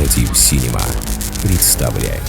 Креатив Синема представляет.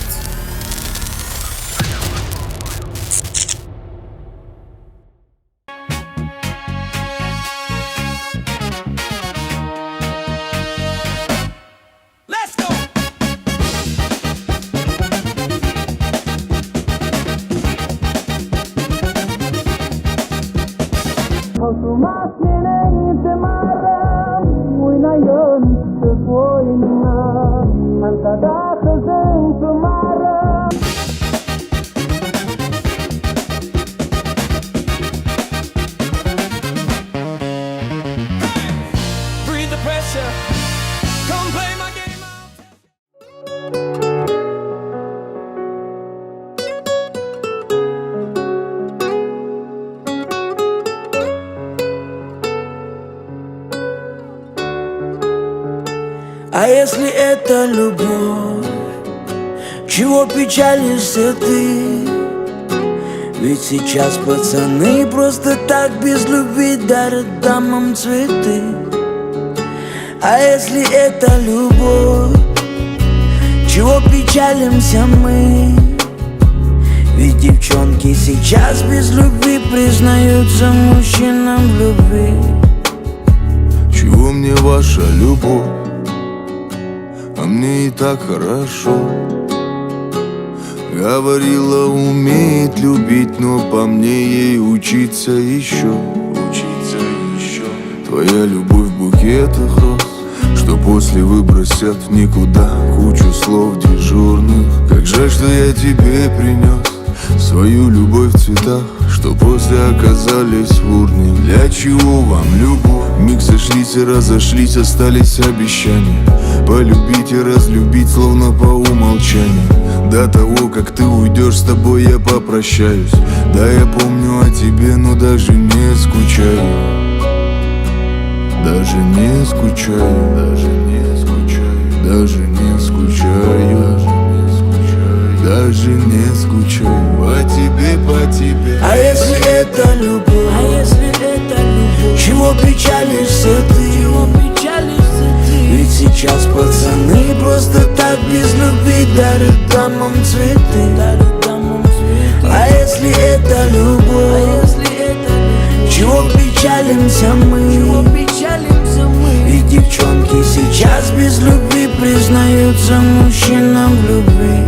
А если это любовь, чего печалишься ты? Ведь сейчас пацаны просто так без любви дарят дамам цветы. А если это любовь, чего печалимся мы? Ведь девчонки сейчас без любви признаются мужчинам в любви. Чего мне ваша любовь? А мне и так хорошо. Говорила, умеет любить, но по мне ей учиться еще. Твоя любовь в букетах роз, что после выбросят в никуда кучу слов дежурных. Как жаль, что я тебе принес свою любовь в цветах, что после оказались в урне. Для чего вам любовь? Миг сошлись и разошлись, остались обещания полюбить и разлюбить, словно по умолчанию. До того, как ты уйдешь, с тобой я попрощаюсь. Да, я помню о тебе, но даже не скучаю. Даже не скучаю, даже не скучаю, даже не скучаю, даже не скучаю по тебе, по тебе. А если это любовь, чего печалишься ты? Ведь сейчас пацаны просто так без любви дарят дамам цветы. А если это любовь, чего печалимся мы? Ведь девчонки сейчас без любви признаются мужчинам в любви.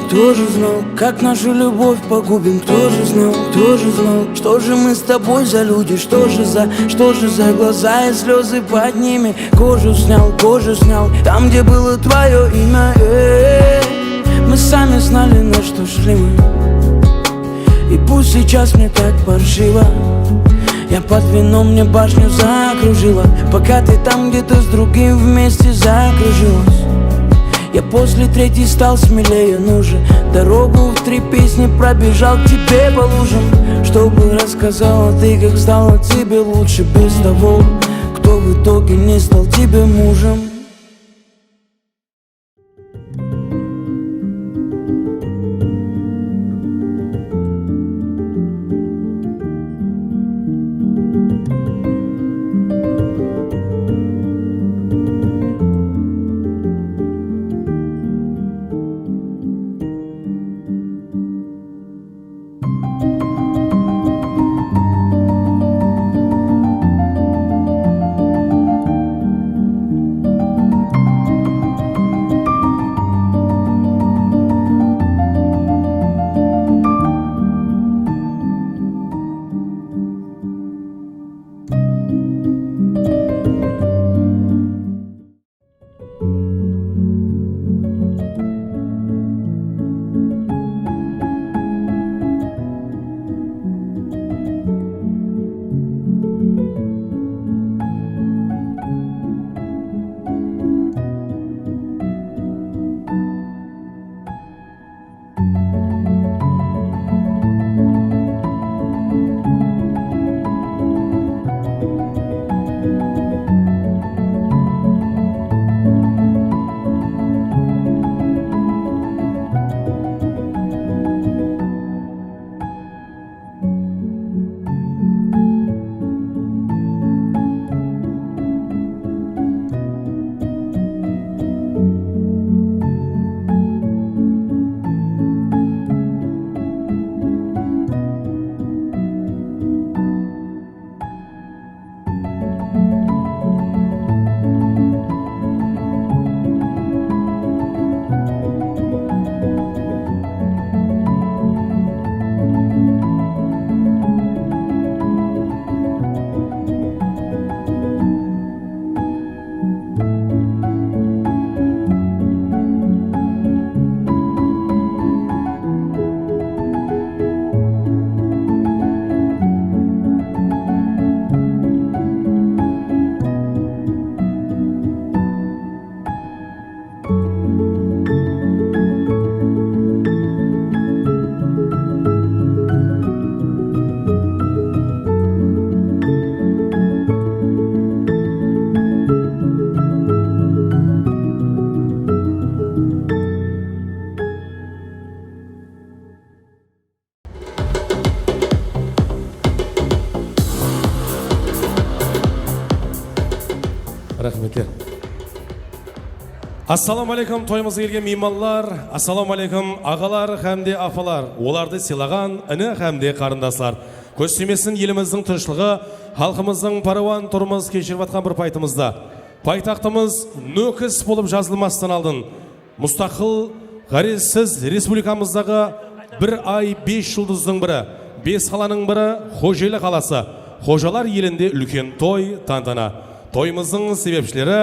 Кто же знал, как нашу любовь погубим? Кто же знал, что же мы с тобой за люди? Что же за глаза и слезы под ними? Кожу снял, там, где было твое имя. Мы сами знали, на что шли мы. И пусть сейчас мне так паршиво, я под вином, мне башню закружила, пока ты там где-то с другим вместе закружилась. Я после третьей стал смелее, ну же дорогу в 3 песни пробежал к тебе по лужам, чтобы рассказала ты, как стало тебе лучше без того, кто в итоге не стал тебе мужем. Рахметтер. Ассаламу алейкум, тойымызға келген меймандар, ассаламу алейкум, ағалар хәмде афалар, оларды сыйлаған іні хәмде қарындаслар. Көз тимесін еліміздің тыныштығы, халқымыздың паруан тұрмыз кешіріп атқан бір пайтымызда. Пайтақтымыз нөкіс болып жазылмастан алдын. Мұстақыл, ғаризсіз республикамыздағы бір ай 5 жұлдыздың бірі, 5 қаланың бірі Хожелі қаласы. Хожалар елінде үлкен той тантана. Тойымыздың себепшілері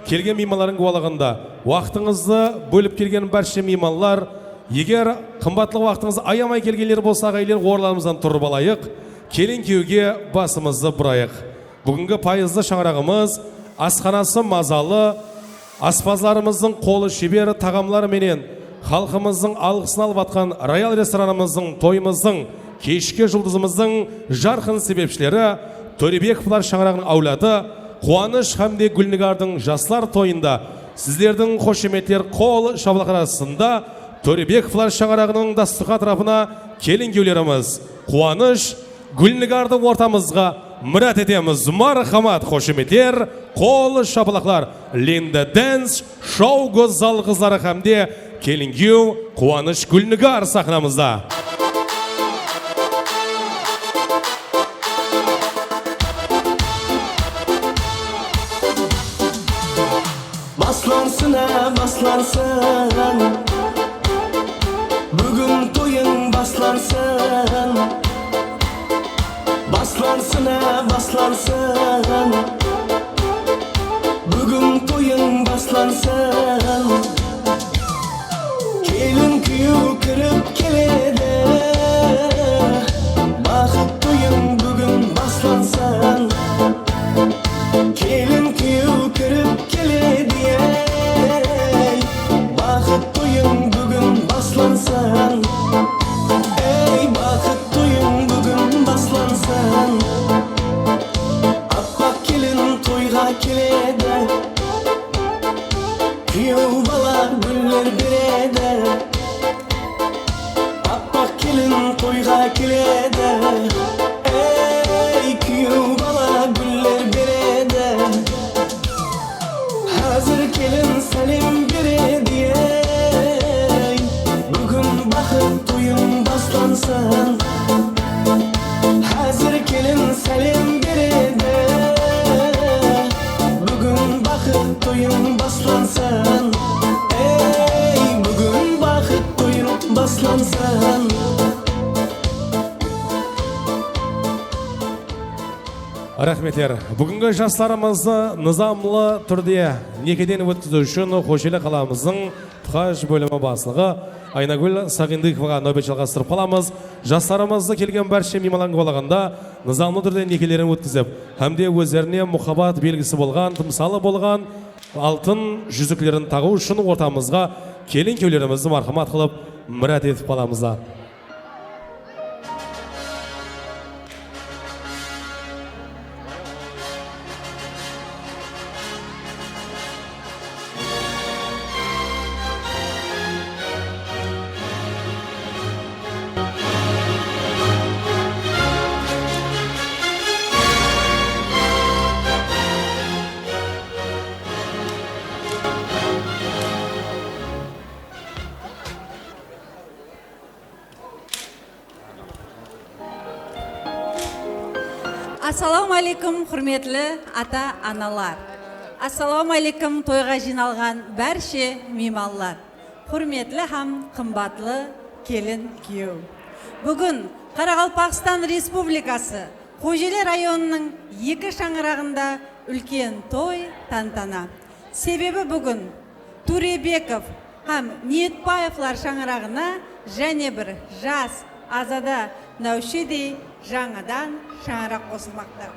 келген мейманлардың куәлігінде. Уақытыңызды бөліп келген барша мейманлар, егер қымбатлы уақытыңызды аямай келгендер болса, ағайлар орындарымыздан тұрып алайық, келін күйеуге басымызды бұрайық. Бүгінгі пайызды шаңырағымыз асханасы мазалы, аспазларымыздың қолы шебер тағамлары менен халқымыздың алғысын алып атқан Роял ресторанымыздың тойымыздың кешкі жұлдызымыздың жарқын себепшілері Төребековлар шаңырағының аулады Қуаныш хәмде Гүлнигардың жастар тойында сіздердің қошеметтер қол шабылақар арасында Төребековлар шаңырағының дастархан тарапына келін күйеулеріміз Қуаныш Гүлнигарды ортамызға мұрат етеміз. Мархамат қошеметтер қол шабылақлар Линда Дэнс шоу гозал қызлары хәмде келін күйеу Қуаныш Гүлнигар сахнамызда. Baslansın Bugün toyun baslansın Baslansın Bugün toyun baslansın Kelin kuyuv kırıp keledi Bakıp toyun bugün baslansın Kelin kuyuv kırıp keledi Bakıp toyun bugün baslansın Ey bakıp toyun bugün baslansın Appak kelin toyga keledi Kuyuv bala güller beredi Appak kelin toyga keledi Ey kuyuv bala güller beredi Hazır kelin salim beredi Bugün bakıp toyun baslansın Hazır kelin salim beredi Bugün bakıp toyun baslansın Ey bugün bakıp toyun baslansın Рахметтер. Бүгінгі жастарымызды нызамлы түрде некеден өткізу үшін Хожелі қаламыздың Тұқаш бөлімі басылығы Айнагүл Сағиндықоваға нөбет жалғастырып қаламыз. Жастарымызды келген барша мейманлардың куәлігінде нызамлы түрде некелерін өткізіп, әмде өздеріне мұхаббат белгісі болған, тымсалы болған алтын жүзіклерін тағу үшін ортамызға келін күйеулерімізді мархамат қылып мұрат етіп қаламызда. Ассаламу алейкум, құрметлі ата-аналар. Ассаламу алейкум, тойға жиналған бәрше мейманлар. Құрметлі һәм қымбатлы келін күйеу. Бүгін Қарақалпақстан Республикасы Хожелі районының 2 шаңырағында үлкен той тантана. Себебі бүгін Туребеков һәм Ниетбаевлар шаңырағына және бір жас Азада Наушеди жаңадан шаңырақ қосылмақта.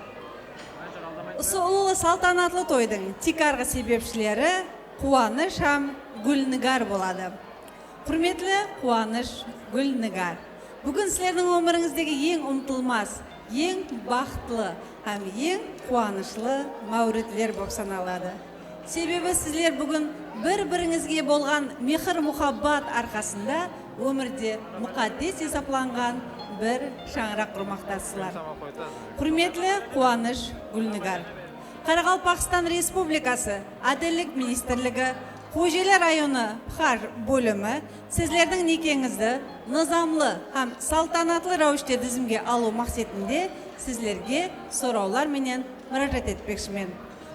Осы ұлы салтанатлы тойдың тикарғы себепшілері Қуаныш һәм Гүлнигар болады. Құрметлі Қуаныш Гүлнигар, бүгін сілердің өміріңіздегі ең ұмтылмас, ең бақытлы һәм ең қуанышлы мәуритлер болып саналады. Себебі сіздер бүгін бір-біріңізге болған мехір мұхаббат арқасында өмірде мұқаддес есапланған бір шаңырақ құрмақтасылар. Құрметлі Қуаныш Гүлнигар, Qaraqalpaqiston Respublikasi Adillik Ministrligi Xo'jayli rayoni Pxar bo'limi sizlarning nekengizni nizomli ham saltanatli ravishda tizimga olу maqsadida sizlarga so'rovlar bilan murojaat etmoqchiman.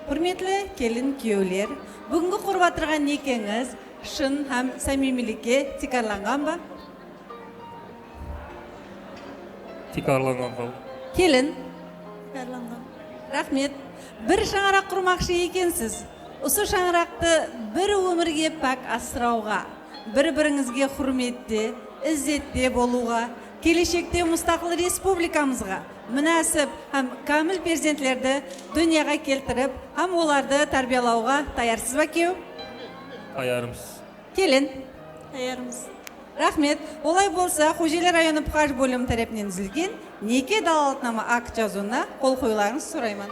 Hurmatli kelin kuyovlar, bugungi qurib o'tirgan nekengiz shin ham samimiylikka tikarlanganmi? Tikarlangan. Kelin tikarlangan. Rahmet. Bir shang'aroq qurmoqchi ekansiz. O'sha shang'aroqni bir umrga pak asrauga, bir-biringizga hurmatli, izzatli bo'lуга, kelishakda mustaqil respublikamizga munosib ham kamil farzandlarni dunyoga keltirib, ham ularni tarbiyalauga tayyorsizmi kuyov? Tayyormiz. Kelin, tayyormiz. Rahmet. Olay bo'lsa, Xo'jayli rayoni Pxar bo'limi tarafidan tuzilgan neka dalolatnoma akt yozuvini qo'l qo'yularingizni so'rayman.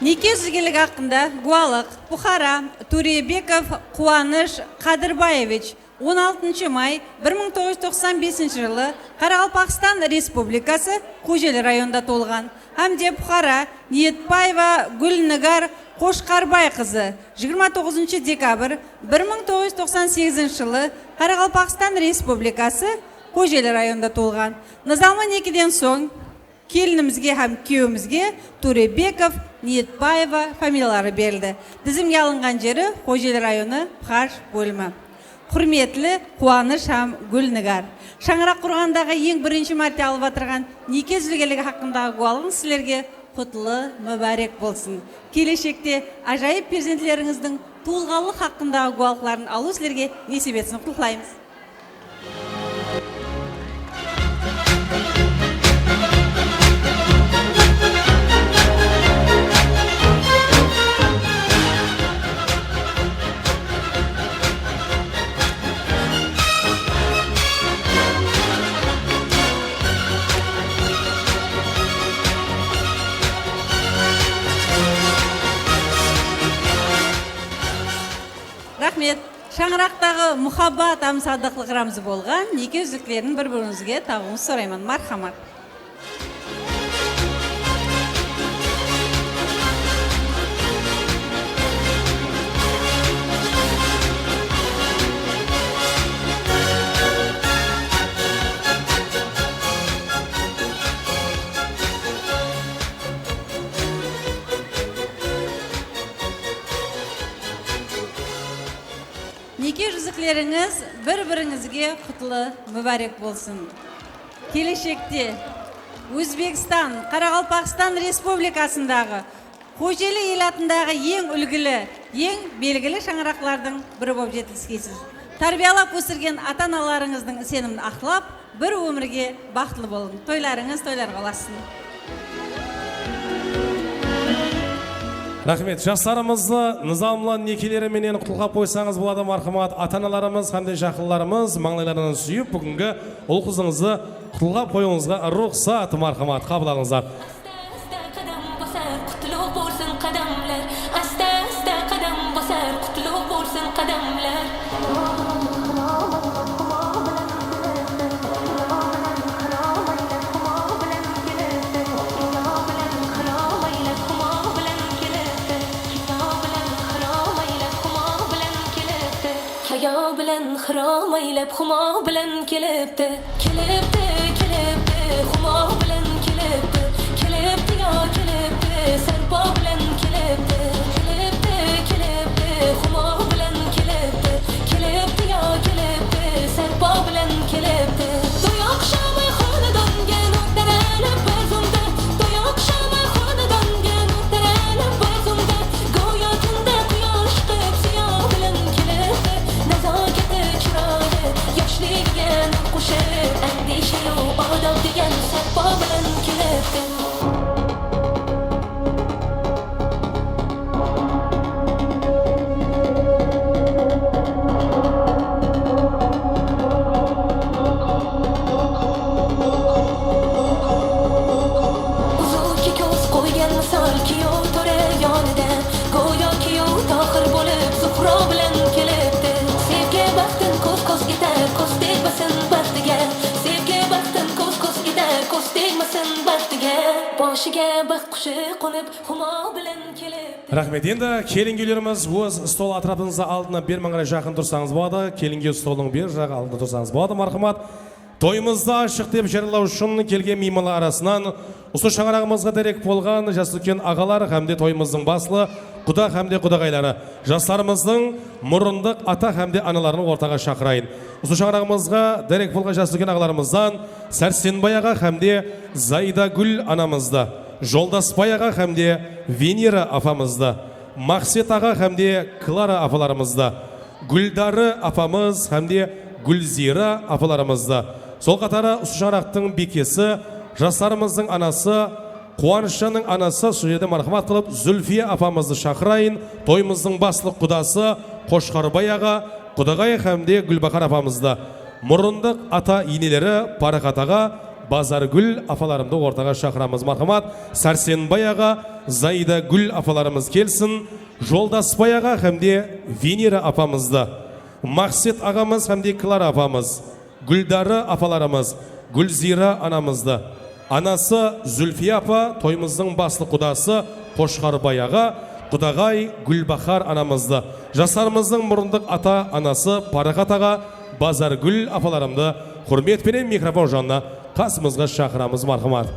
Nike tuzilganligi haqida guvohlik Buxara Turebekov Quvanish Qadirbayevich 16 may 1995-yili Qoraqalpog'iston Respublikasi Xo'jayli rayonida tug'ilgan. Hamda Buxara Niyetbayeva Gulnigar Qo'shqarbay qizi 29 dekabr 1998-yili Qoraqalpog'iston Respublikasi Xo'jayli rayonida tug'ilgan. Nizomli nekidan so'ng kelinimizga ham kuyovimizga Turebekov Niyetbayeva familiyalari berildi. Tizimga olingan jeri Xo'jayli rayoni Pxar bo'limi. Hurmatli Quvanish ham Gulnigar. Shang'aroq qurgandagi eng birinchi marta olib o'tirgan neka tuzilganligi haqidagi guvohligim sizlarga qutli muborak bo'lsin. Kelishakda ajoyib farzandlaringizning tug'ilganlik haqidagi guvohliklarni olib sizlarga nasib etsin. Qutluymiz. Rahmet. Shang'aroqdagi muhabbat ham sodiqlik ramzi bo'lgan neka uzuklarning bir-biringizga taqdim so'rayman. Marhamat. Neka rizqlaringiz bir-biringizga qutli muborak bo'lsin. Kelishakda O'zbekiston, Qoraqalpog'iston Respublikasindagi Xo'jayli elatidagi eng ulgili, eng belgili shang'aroqlarning biri bo'lib yetilsiz. Tarbiyalab o'stirgan ota-onalaringizning senimni aqlab, bir umrga baxtli bo'ling. To'ylaringiz to'ylarga olasizin. Rahmet, yoshlarimizni nizomli nekelari bilan qutlab qo'ysangiz bo'ladi, marhamat. Ota-onalarimiz hamda yaqinlarimiz manglaylarini suyib, bugungi o'g'il qizingizni qutlab qo'yingizga ruxsat, marhamat, qabul qilingizlar. Xiroma ilab xumo bilan kelibdi, kelibdi, kelibdi, xumo bilan kelibdi, kelibdi yo kelibdi, sarpo bilan kelibdi, kelibdi, kelibdi, xumo bilan kelibdi, kelibdi yo kelibdi, sarpo bilan kelibdi. To'yoq shami xonadonga no'taralib o'zimda, to'yoq shami xonadonga no'taralib o'zimda, go'yo tunda quyosh qilib siyo bilan kelibdi, nazokati chiroyi yoshligiga qo'shib andisha yo odob degan sarpo bilan kelibdi. boshiga baxt qushi qo'nib humo bilan kelib. Рахмет. Енді келінгелеріміз өз стол атрапыңызға алдына бір маңға жақын тұрсаңыз болады. Келінге столың бір жағы алдына тұрсаңыз болады. Мархамат. Тойымызда ашық деп жариялау үшін келген меймандар арасынан осы шаңырағымызға дерек болған жас үлкен ағалар һәмде тойымыздың басылы құда һәмде құдағайлары, жастарымыздың мұрындық ата һәмде аналарын ортаға шақырайын. Осы шаңырағымызға дерек болған жас үлкен ағаларымыздан Сәрсенбай аға һәмде Зайда Гүл анамызды, Жолдасбай аға һәмде Венера апамызды, Мақсет аға һәмде Клара апаларымызды, Гүлдары апамыз һәмде Гүлзира апаларымызды. Сол қатары осы шаңырақтың бекесі, жастарымыздың анасы, Қуанышжанның анасы сөйеді мархамат қылып Зүлфия апамызды шақырайын. Тойымыздың баслық құдасы Қошқарбай аға, құдағай һәмде Гүлбақар апамызды. Мұрындық ата енелері Парақат аға, Базаргүл апаларымды ортаға шақырамыз. Мархамат. Сәрсенбай аға, Зайда Гүл апаларымыз келсін. Жолдасбай аға һәмде Венера апамызды. Мақсет ағамыз һәмде Клара апамыз, Гүлдары апаларымыз, Гүлзира анамызды, анасы Зүлфия апа, тойымыздың баслы құдасы Қошқарбай аға, құдағай Гүлбақар анамызды, жастарымыздың мұрындық ата анасы Парақат аға, Базаргүл апаларымды құрметпенен микрофон жанына қасымызға шақырамыз. Мархамат.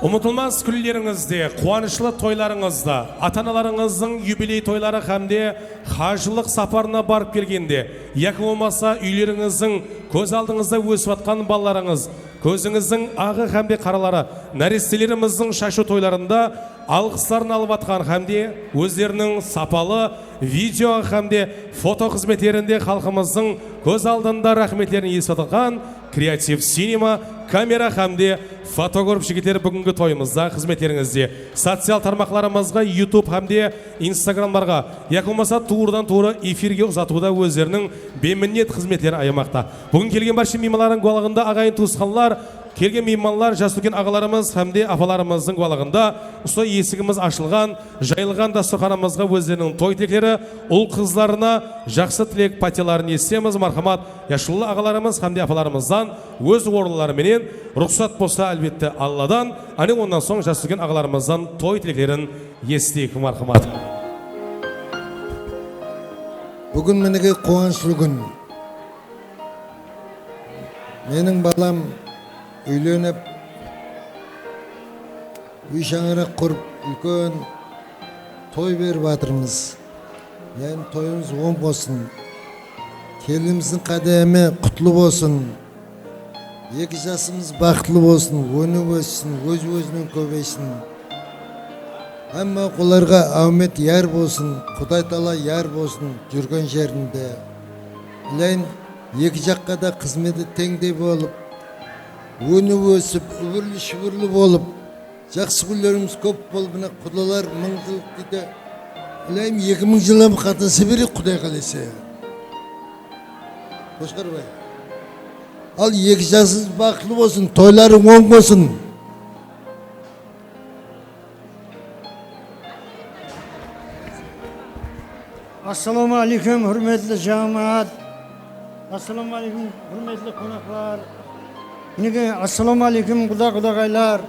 Ұмытылмас күндеріңізде, қуанышлы тойларыңызда, ата-аналарыңыздың юбилей тойлары һәмде қажылық сапарына барып келгенде, яки болмаса үйлеріңіздің көз алдыңызда өсіп жатқан балаларыңыз, көзіңіздің ағы һәмде қаралары, нәрестелеріміздің шашу тойларында алғыстарын алып жатқан һәмде өздерінің сапалы видео һәмде фото қызметтерінде халқымыздың көз алдында рахметтерін естіп жатқан Креатив Синема камера һәмде фотограф жігіттер бүгінгі тойымызда қызметтеріңізде социал тармақларымызға YouTube һәмде Instagramларға, яки болмаса туырдан туыры эфирге ұзатуда өздерінің беймінет қызметтерін аямақта. Бүгін келген барша меймандардың куәлігінде ағайын туысқанлар, келген меймандар, жас үлкен ағаларымыз һәмде апаларымыздың куәлігінде осы есігіміз ашылған, жайылған дастарханымызға өздерінің той тілектері, ұл қызларына жақсы тілек патияларын естеміз. Мархамат. Яшылы ағаларымыз һәмде апаларымыздан өз орындарыменен рұқсат болса әлбетте Алладан, ане ондан соң жас үлкен ағаларымыздан той тілектерін естейік. Мархамат. Бүгін меніге қуанышлы күн. Менің балам үйленіп, үй шаңырақ құрып, үлкен той беріп жатырмыз. Мен тойымыз оң болсын. Келіміздің қадамы құтлы болсын. Екі жасымыз бақытлы болсын, өніп өссін, өз-өзінен көбейсін. Әмма құларға аумет яр болсын, Құдай тала яр болсын жүрген жерінде. Білейін, екі жаққа да қызметі теңдей болып, өніп өсіп, үбірлі-шүбірлі болып, жақсы күндеріміз көп болып, мына құдалар мың жыл дейді. Білейін, 2000 жылы қатынсы берек Құдай қалесе. Қошқарбай. Ал екі жасыңыз бақытлы болсын, тойлары оң болсын. Ассаламу алейкум, hürmetli жамаат. Ассаламу алейкум, hürmetli қонақтар. Неге ассаламу алейкум, құдағайлар.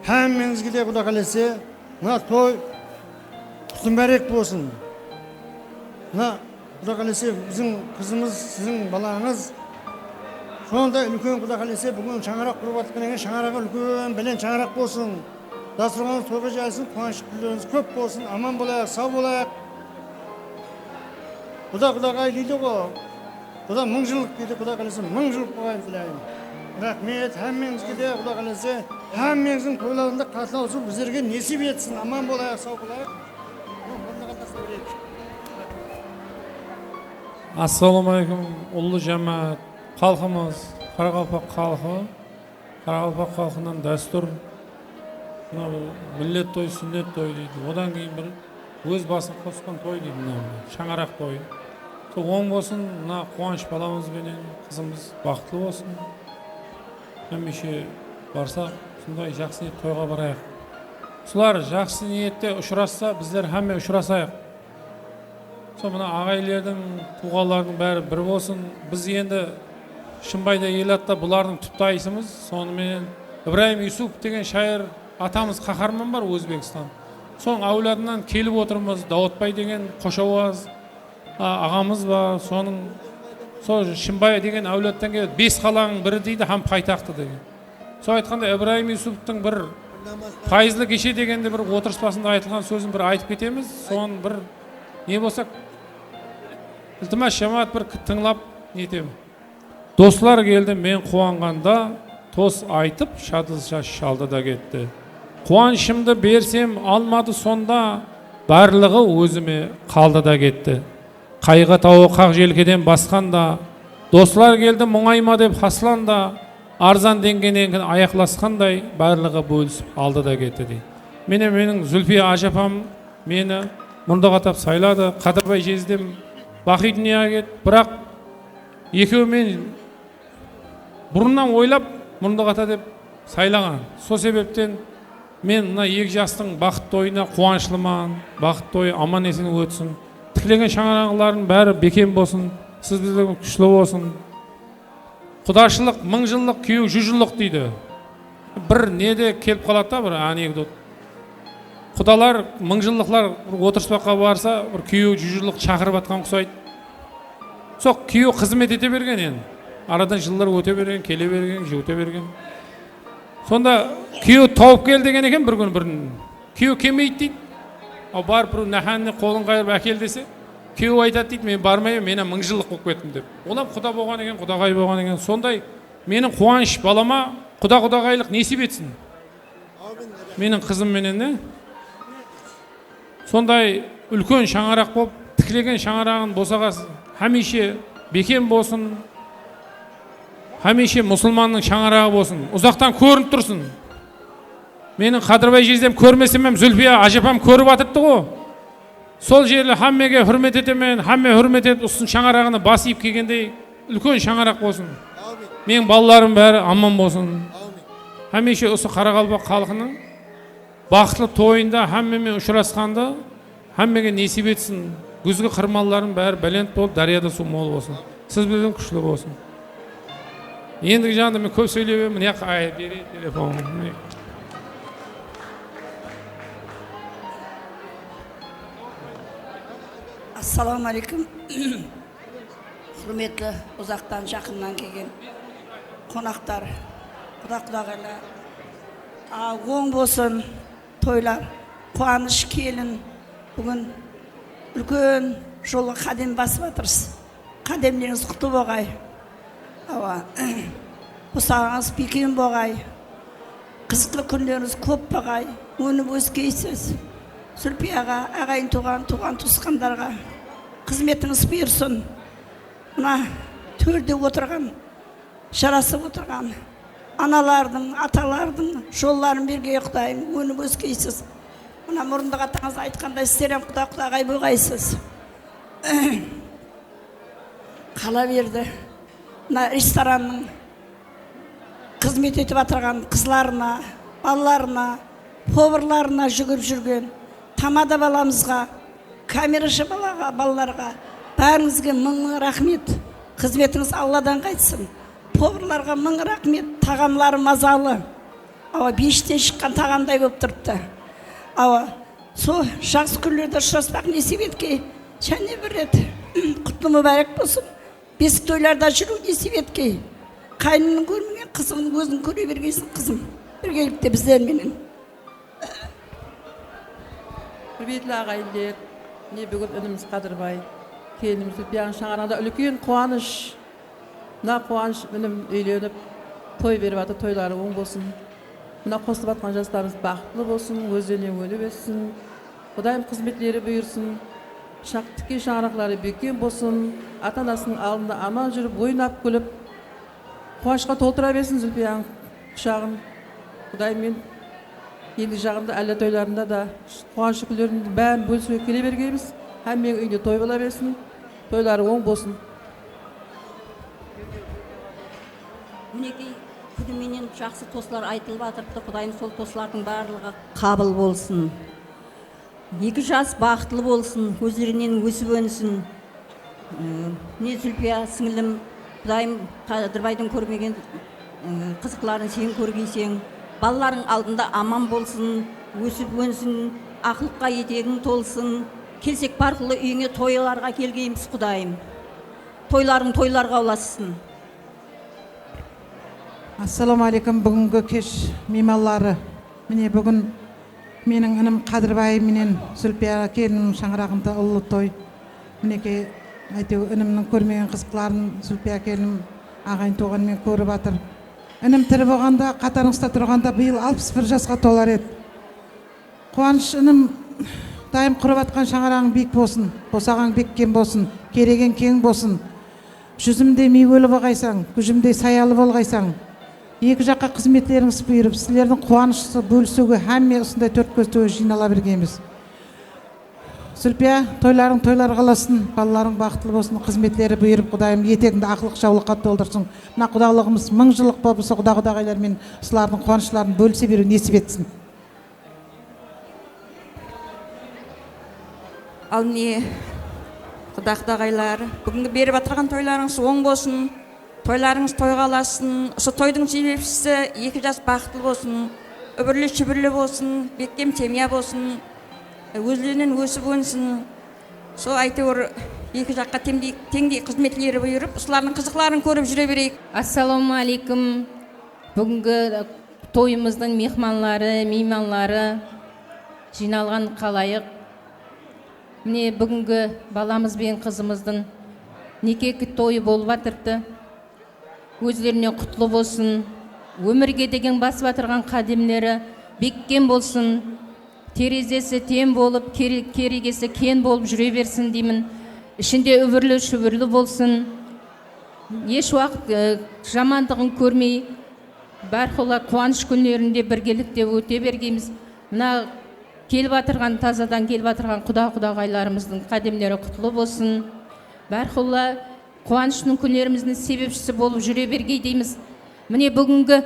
Хәммеңізге де Құдай қалесе, мына той құтын бәрек болсын. Мына Құдай қалесе, біздің қызымыз, сіздің балаңыз. Сонда үлкен Құдай қалесе, бүгін шаңырақ құрып жатқаннан кейін шаңырағы үлкен бәлен шаңырақ болсын. Дастарханыңыз тойға жайылсын, қуаныш күндеріңіз көп болсын, аман болайық, сау болайық. Құдағай дейді ғой. Құда мың жылық дейді, Құдай қалесе, мың жылық болайын тілеймін. Рахмет, әммеңізге де Құдай қалесе, әммеңіздің тойларында қатынасу біздерге несіп етсін, аман болайық, сау болайық. Ассаламу алейкум, ұлы жамаат, халқымыз, Қарақалпақ халқы, Қарақалпақ халқынан дәстүр, миллет той, сүннет той дейді. Одан кейін бір өз басын қосқан той дейді, шаңарақ той. Сол оң болсын, мына қуаныш баламызбенен қызымыз бақытлы болсын. Әмеше барса, сондай жақсы ниет тойға барайық. Солар жақсы ниетте ұшырасса, біздер әмме ұшырасайық. сол мына ағайлардың тұлғалардың бәрі бір болсын. Біз енді Шымбайда елатта бұлардың түптайысымыз. Сонымен Ибраим Юсуп деген шайыр атамыз қаһарман бар Өзбекстан. Соның әулетінен келіп отырмыз. Дауытбай деген қошауаз ағамыз бар. Соның сол Шымбай деген әулеттен келеді. 5 қаланың бірі дейді, һәм пайтақты деген. Сол айтқанда Ибраим Юсуптың бір пайызлы кеше дегенде бір отырыс басында айтылған сөзін бір айтып кетеміз. Соның бір не болса iltimos жамаат бір тыңлап нетем. Достар келді, мен қуанғанда тос айтып шадылша шалды да кетті. Қуанышымды берсем алмады сонда, барлығы өзіме қалды да кетті. Қайғы тауы қақ желкеден басқанда, достар келді мұңайма деп хасланда, арзан денгенен аяқласқандай барлығы бөлісіп алды да кетті дейді. Менің Зүлфия ажапам мені мұндағатап сайлады. Қадырбай жездем бақи дүнияға кетті. Бірақ екеуімен бұрыннан ойлап мұндағата деп сайлаған. Сол себептен мен мына екі жастың бақыт тойына қуанышлыман, бақыт тойы аман есен өтсін. Тікілеген шаңырағылардың бәрі бекем болсын, сіз біздің күшлі болсын. Құдашылық 1000 жылдық, күйеу 100 жылдық дейді. Бір неде келіп қалады да, бір анекдот. Құдалар 1000 жылдықлар отырыспаққа барса, бір күйеу 100 жылдық шақырып атқан құсайды. Сол күйеу қызмет ете берген енді. Арадан жылдар өте берген, келе берген, өте берген. Сонда күйеу тауып кел деген екен бір күн бірін. Күйеу келмейді дейді. Ал барып бір нәхәніне қолын қайырып әкел десе, күйеу айтады дейді, мен бармаймын, мен 1000 жылдық болып кеттім деп. Олар құда болған екен, құдағай болған екен. Сондай менің қуаныш балама құдағайлық несіп етсін. Менің қызым менен не? Сондай үлкен шаңарақ болып, тікілеген шаңарағын босағасы хәмеше бекем болсын. Хәмеше мұсылманның шаңарағы болсын. Ұзақтан көрініп тұрсын. Менің Қадырбай жездем көрмесем, Зүлфия ажапам көріп атырды ғой. Сол жерлі хәммеге хүрмет етемен, хәмме хүрмет етіп, ұсын шаңарағына басып келгендей үлкен шаңарақ болсын. Менің балаларым бәрі аман болсын. Хәмеше осы Қарақалпақ халқының бақытлы тойында хәммемен ұшырасқанда хәммеге несіп етсін. Күзгі қырмалların бәрі бәлент болып, дарияда су мол болсын. Сіз біздің күшлі болсын. Ендігі жағында мен көп сөйлеп міне бері телефон. Ассаламу алейкум. Құрметті ұзақтан жақыннан келген қонақтар, құдағайлар. Оң болсын тойлар, қуаныш келін. Бүгін үлкен жолы қадем басып жатырсыз. Қадемдеріңіз құтты болғай. Бұсағыңыз бекем болғай. Қызықты күндеріңіз көп болғай. Өніп өскейсіз. Зүлпияға, ағайын туған туысқандарға қызметіңіз бұйырсын. Мына төрде отырған, жарасып отырған аналардың, аталардың жолларын берге Құдайым, өніп өскейсіз. Мына мұрындық атаңыз айтқандай сіздерім құдағай болғайсыз. Қала берді. Мына ресторанның қызмет етіп атырған қызларына, балаларына, поварларына жүгіп жүрген тамада баламызға, камерашы балаларға бәріңізге 1000 рахмет. Қызметіңіз Алладан қайтсын. Поварларға 1000 рахмет. Тағамлары мазалы. Бештен шыққан тағамдай болып тұрыпты. Сол жақсы күндерде ұшыраспақ несіп етке және бір рет құтлы мүбәрек болсын. Бесік тойларда жүру несіп етке. Қайнының көрмеген қызығын өзін көре бергейсің қызым. Біргелікте біздерменен. Құрметті ағайындар, не бүгін үніміз Қадырбай, келініміз Зүлпияның шаңырағында үлкен қуаныш. Мына қуаныш үнім үйленіп, той беріп аты тойлары оң болсын. Мына қосылып атқан жастарымыз бақытлы болсын, өздеріне өніп өссін. Құдайым қызметлері бұйырсын. Тіке шаңырақлары бекем болсын. Ата-анасының алдында аман жүріп, ойнап күліп, қуанышқа толтыра берсін Зүлпияның құшағын. Құдайым мен енді жағында әлі тойларында да қуанышы күндердің бәрін бөлісуге келе бергенбіз. Әммен үйінде той бола берсін, тойлары оң болсын. Мінекей күніменен жақсы тосылар айтылып атырыпты. Құдайым сол тосылардың барлығы қабыл болсын. Екі жас бақытлы болсын, көздерінен өсіп өнсін. Не Зүлпия сіңілім, Құдайым Қадырбайдың көрмеген қызықларын сен көргейсең, балаларың алдында аман болсын, өсіп өнсін, ақылыққа етегің толсын. Келсек парқылы үйіңе тойларға келгейміз, Құдайым. Тойларың тойларға ұлассын. Ассалаумағалейкум, бүгінгі кеш мейманлары. Міне бүгін менің інім Қадырбай менен Зүлпия келінім шаңырағында ұлы той. Мінеке әйтеу інімнің көрмеген қызықларын Зүлпия келінім ағайын туғанмен көріп атыр. Інім тірі болғанда, қатарыңызда тұрғанда биыл 61 жасқа толар еді. Қуаныш інім, дайым құрып атқан шаңырағың биік болсын, босағаң беккен болсын, кереген кең болсын. Жүзімде мейвелі болғайсаң, күжімде саялы болғайсаң. Екі жаққа қызметлеріңіз бұйырып, сіздердің қуанышты бөлісуге әмме осындай төрт көздігі жинала бергенбіз. Зүлпия, тойларың тойлар қаласын, балаларың бақытлы болсын, қызметлері бұйырып, Құдайым етегіңді ақылық жаулыққа толдырсын. Мына құдалығымыз мың жылық болса, құдағайлармен сылардың қуанышларын бөлісе беру несіп етсін. Ал не құдағайлар, бүгінгі беріп атырған тойларыңыз оң болсын, тойларыңыз тойға аласын. Осы тойдың себепшісі екі жас бақытлы болсын, үбірлі шүбірлі болсын, беккем темия болсын, өзлерінен өсіп өнсін. Сол әйтеуір екі жаққа теңдей қызметлері бұйырып, осылардың қызықларын көріп жүре берейік. Ассалаумағалейкум. Бүгінгі тойымыздың мейманлары жиналған қалайық. Міне бүгінгі баламыз бен қызымыздың некекі тойы болып атырды. Өздеріне құтлы болсын, өмірге деген басып атырған қадемлері беккен болсын, терезесі тен болып, керегесі кен болып жүре берсін деймін. Ішінде үбірлі шүбірлі болсын, еш уақыт жамандығын көрмей, бәрқұла қуаныш күндерінде біргелікте өте бергейміз. Мына келіп атырған, тазадан келіп атырған құдағайларымыздың қадемлері құтлы болсын. Бәрқұла қуанышының күндеріміздің себепшісі болып жүре бергей дейміз. Міне бүгінгі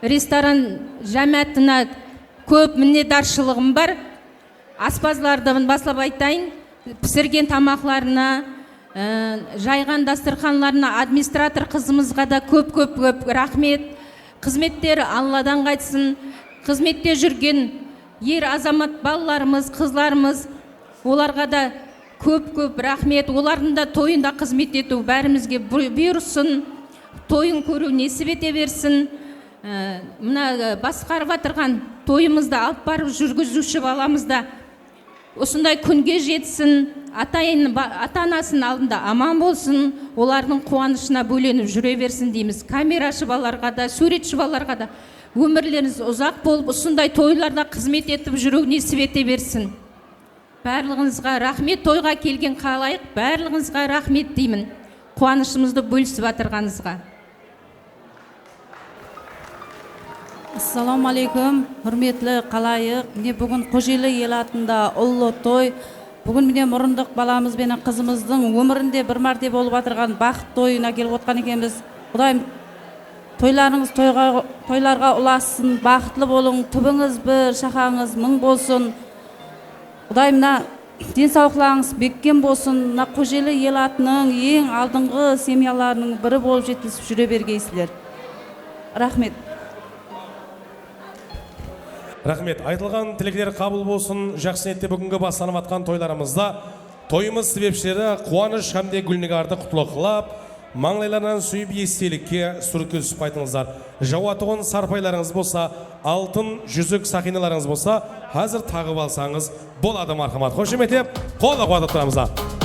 ресторан жәмәтіна көп міннетаршылығым бар. Аспазлардың басылап айтайын, пісірген тамақларына, жайған дастарханларына, администратор қызымызға да көп рахмет. Қызметтері Алладан қайтсын. Қызметте жүрген ер азамат балаларымыз, қызларымыз, оларға да көп рахмет. Олардың да тойында қызмет ету бәрімізге бұйырсын, тойын көру несіп ете берсін. Мына басқарып атырған тойымызды алып барып жүргізуші баламызда осындай күнге жетсін, ата-анасын алдында аман болсын, олардың қуанышына бөленіп жүре берсін дейміз. Камерашы балаларға да, суретші балаларға да өмірлеріңіз ұзақ болып, осындай тойларда қызмет етіп жүру несіп ете берсін. Барлығыңызға рахмет, тойға келген қалайық, барлығыңызға рахмет деймін, қуанышымызды бөлісіп атырғаныңызға. Ассалаумағалейкум, құрметлі қалайық. Бүгін Қожелі ел атында ұлы той. Бүгін міне мұрындық баламыз бен қызымыздың өмірінде бір мәрте болып атырған бақыт тойына келіп отқан екенбіз. Құдайым, тойларыңыз тойларға ұласын, бақытлы болың, түбіңіз бір, шақаңыз мың болсын. Құдайымна денсаулықтарыңыз беккен болсын, Қожелі ел атының ең алдыңғы семьяларының бірі болып жетілісіп жүре бергейсіздер. Рахмет. Рахмет. Айтылған тілектер қабыл болсын. Жақсы ниетте бүгінгі басталып атқан тойларымызда тойымыз себепшілері Қуаныш Хамде Гүлнигарды құтлықлап, маңлайларынан сүйіп естелікке суретке түсіп айтыңыздар. Жауатығын сарпайларыңыз болса, алтын жүзік сақиналарыңыз болса, қазір тағып алсаңыз болады мархамат. Қошеметтеп, қолда қуатып тұрамыздар.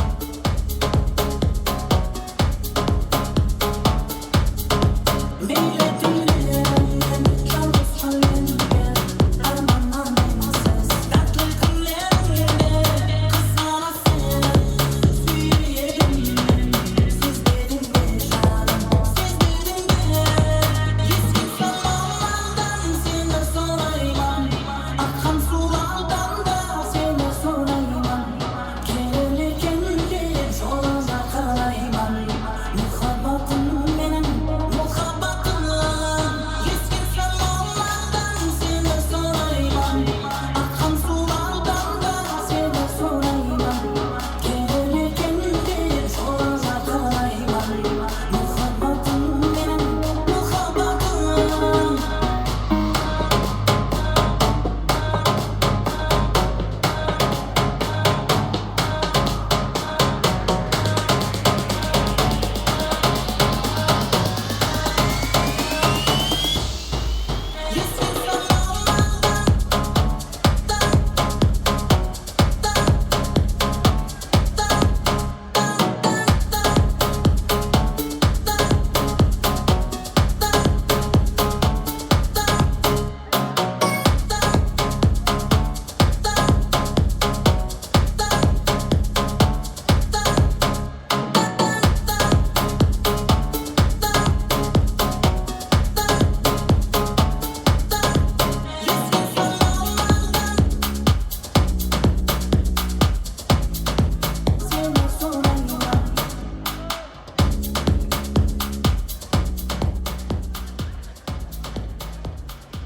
Akan sulardan da seni sorayım. Gelirken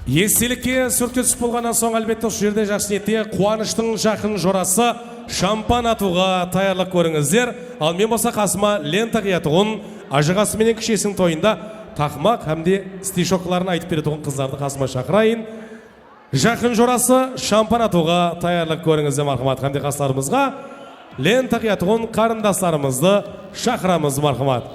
Естелікке сүртке түсіп болғаннан соң әлбетте осы жерде жақсы ниетте қуаныштың жақын жорасы шампан атуға таярлық көріңіздер. Ал мен болса қасыма лента қиятығын ажығасы менен кішесінің тойында тақмақ әмде стишокларын айтып беретұғын қыздарды қасыма шақырайын. Жақын жорасы шампан атуға таярлық көріңіздер мархамат. Әмде қастарымызға лента қиятығын қарындастарымызды шақырамыз мархамат.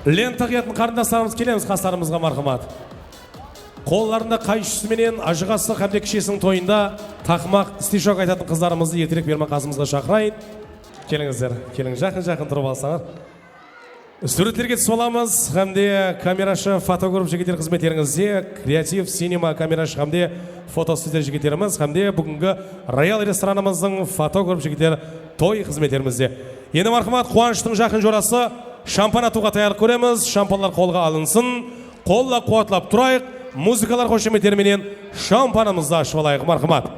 Лента қиятын қарындастарымыз келеміз қастарымызға мархамат. Қолларында қайшысыменен ажығасы қамде кішесінің тойында тақмақ стишок айтатын қыздарымызды ертерек берма қасымызға шақырайын. Келіңіздер, келің жақын тұрып алсаңыз. Суреттерге түсіп аламыз, қамде камерашы фотограф жігеттер қызметтеріңізде, креатив, синема камерашы қамде фотостудия жігеттеріміз, қамде бүгінгі роял ресторанымыздың фотограф жігеттер той қызметтерімізде. Енді мархамат қуаныштың жақын жорасы шампан атуға таярлық көреміз. Шампанлар қолға алынсын, қолла қуатлап тұрайық, музыкалар қошеметтерменен шампанымызды ашып алайық мархамат.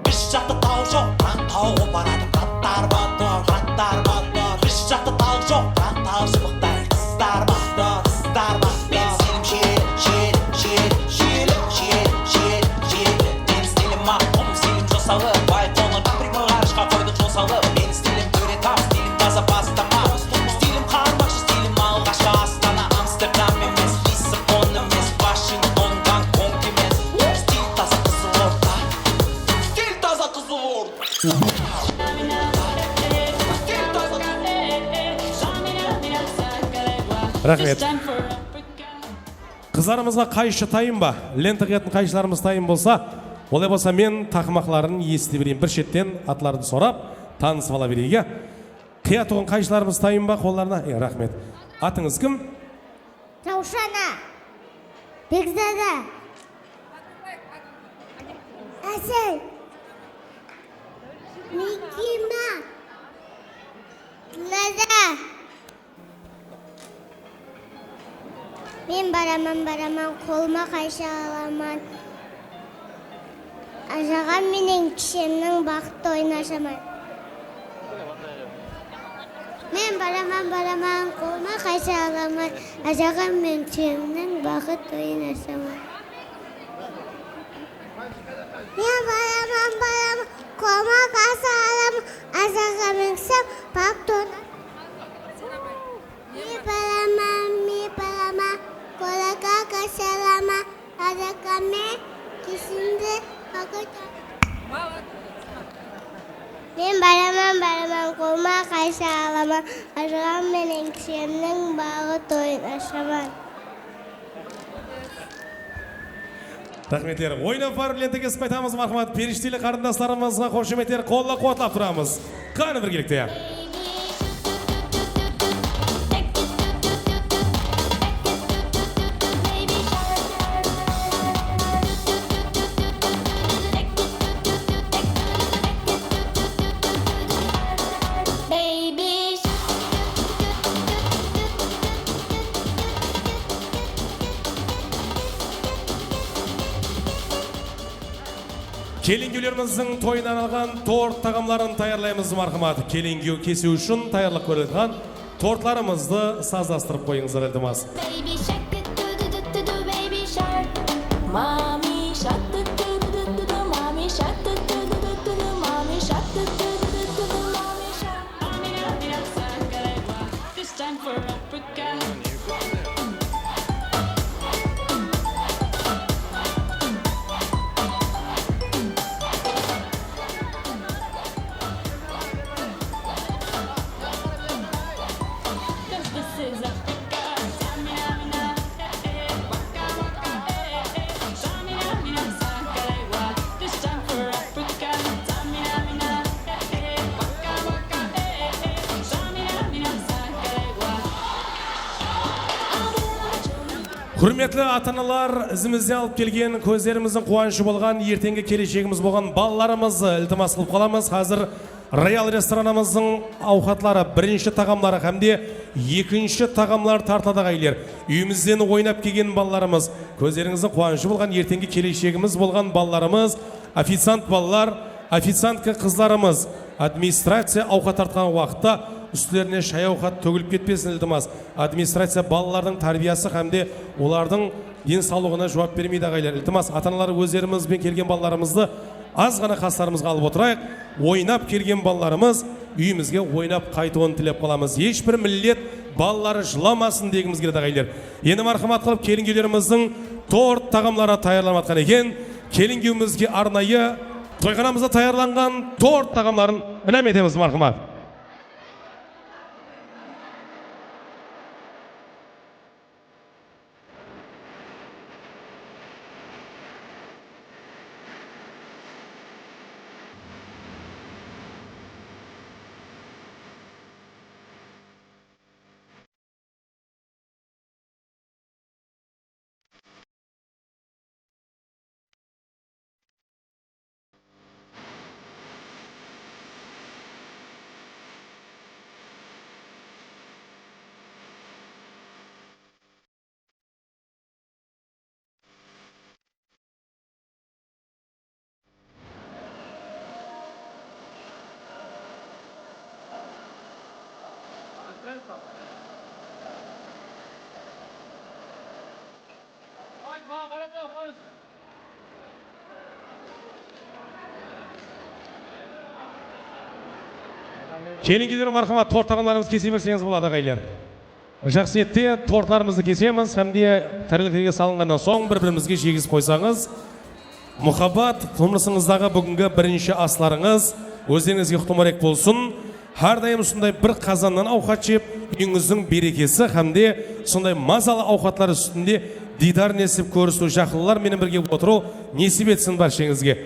Біз жақты тау жоқ, бірақ тауға барады, қаттар батыр, қаттар батыр. Біз жақты тау жоқ, бірақ тау шыбықтай, қыздар батыр, қыздар батыр. Мен сенім желі, мен стилім мақым, стилім жосалы, бай қоңыр, прямы ғарышқа қойдық жосалы. Мен стилім төре тап, стилім таза бастама. Рахмет. Қыздарымызға қайшы тайым ба? Лента қиятын қайшыларымыз тайым болса, олай болса мен тақымақларын ести берейін. Бір шеттен атларды сорап, танысып ала берейге. Қиятығын қайшыларымыз тайым ба қолдарына? Рахмет. Атыңыз кім? Раушана. Бекзада. Асел. Микима. Лада. Мен бараман, қолыма қайшы аламан. Ажағам менен кішемнің бақытты ойнашаман. Мен бараман, қолыма қайшы аламан. Ажағам мен кішемнің бақытты ойнашаман. Мен бараман, қолыма қайшы аламан. Ажағам мен кішем бақытты ойнашаман. Мен бараман, Kolaka kasalama, adakame, kisinde, pakuta. Men baraman, koma kasalama, adakame, nenkşemden bağı toyun aşaman. Рахметтер. Ойнап барып лентаға спайтамыз мархамат. Періштелі қарындастарымызға қошеметтер қолла қуатлап тұрамыз. Қаны біргелікте. Келінгеулеріміздің тойынан алған торт тағамларын таярлаймыз мархамат. Келінгеу кесу үшін таярлық көрілген тортларымызды саздастырып қойыңыздар әлдімаз. Hürmetli ата-аналар, izimizden alıp kelgen közlerimizin kuvanışı bolgan, ertengi keleceğimiz bolgan ballarımızı iltimas kılıp kalamız. Hazır Royal restoranımızın avukatlары, birinci tağamları hamde ikinci tağamlar tartada gayler. Üyümüzden oynap kelgen ballarımız, közlerinizin kuvanışı bolgan, ertengi keleceğimiz bolgan ballarımız, ofitsiant ballar, ofitsiantka kızlarımız, administrasiya avukat tartkan vaqtda üstlerine şay avukat tөгіліп кетпесін iltimas. Administrasiya балалардың тәрбиясы hamde олардың денсаулығына жауап бермейді ағайлар. Iltimas, ата-аналар өздерімізбен келген балаларымызды аз ғана қастарымызға алып отырайық. Ойнап келген балаларымыз үйімізге ойнап қайтуын тілеп қаламыз. Ешбір миллет балалары жыламасын дегіміз келеді ағайлар. Енді мархамат қылып келінгеулеріміздің торт тағамлары таярланып екен. Келінгеуімізге арнайы тойханамызда таярланған торт тағамларын інәм етеміз мархамат. Келінгелер мархамат торт тағамдарымыз кесе берсеңіз болады ағайлар. Жақсы етте тортларымызды кесеміз, әмде тәрелкеге салынғаннан соң бір-бірімізге жегіз қойсаңыз, мұхаббат тұмырсыңыздағы бүгінгі бірінші асларыңыз өздеріңізге құтымарек болсын. Әрдайым сондай бір қазаннан ауқат жеп, үйіңіздің берекесі әмде сондай мазалы ауқатлар үстінде дидар несіп көрісу, жақылылар менің бірге отыру несіп етсін баршаңызге.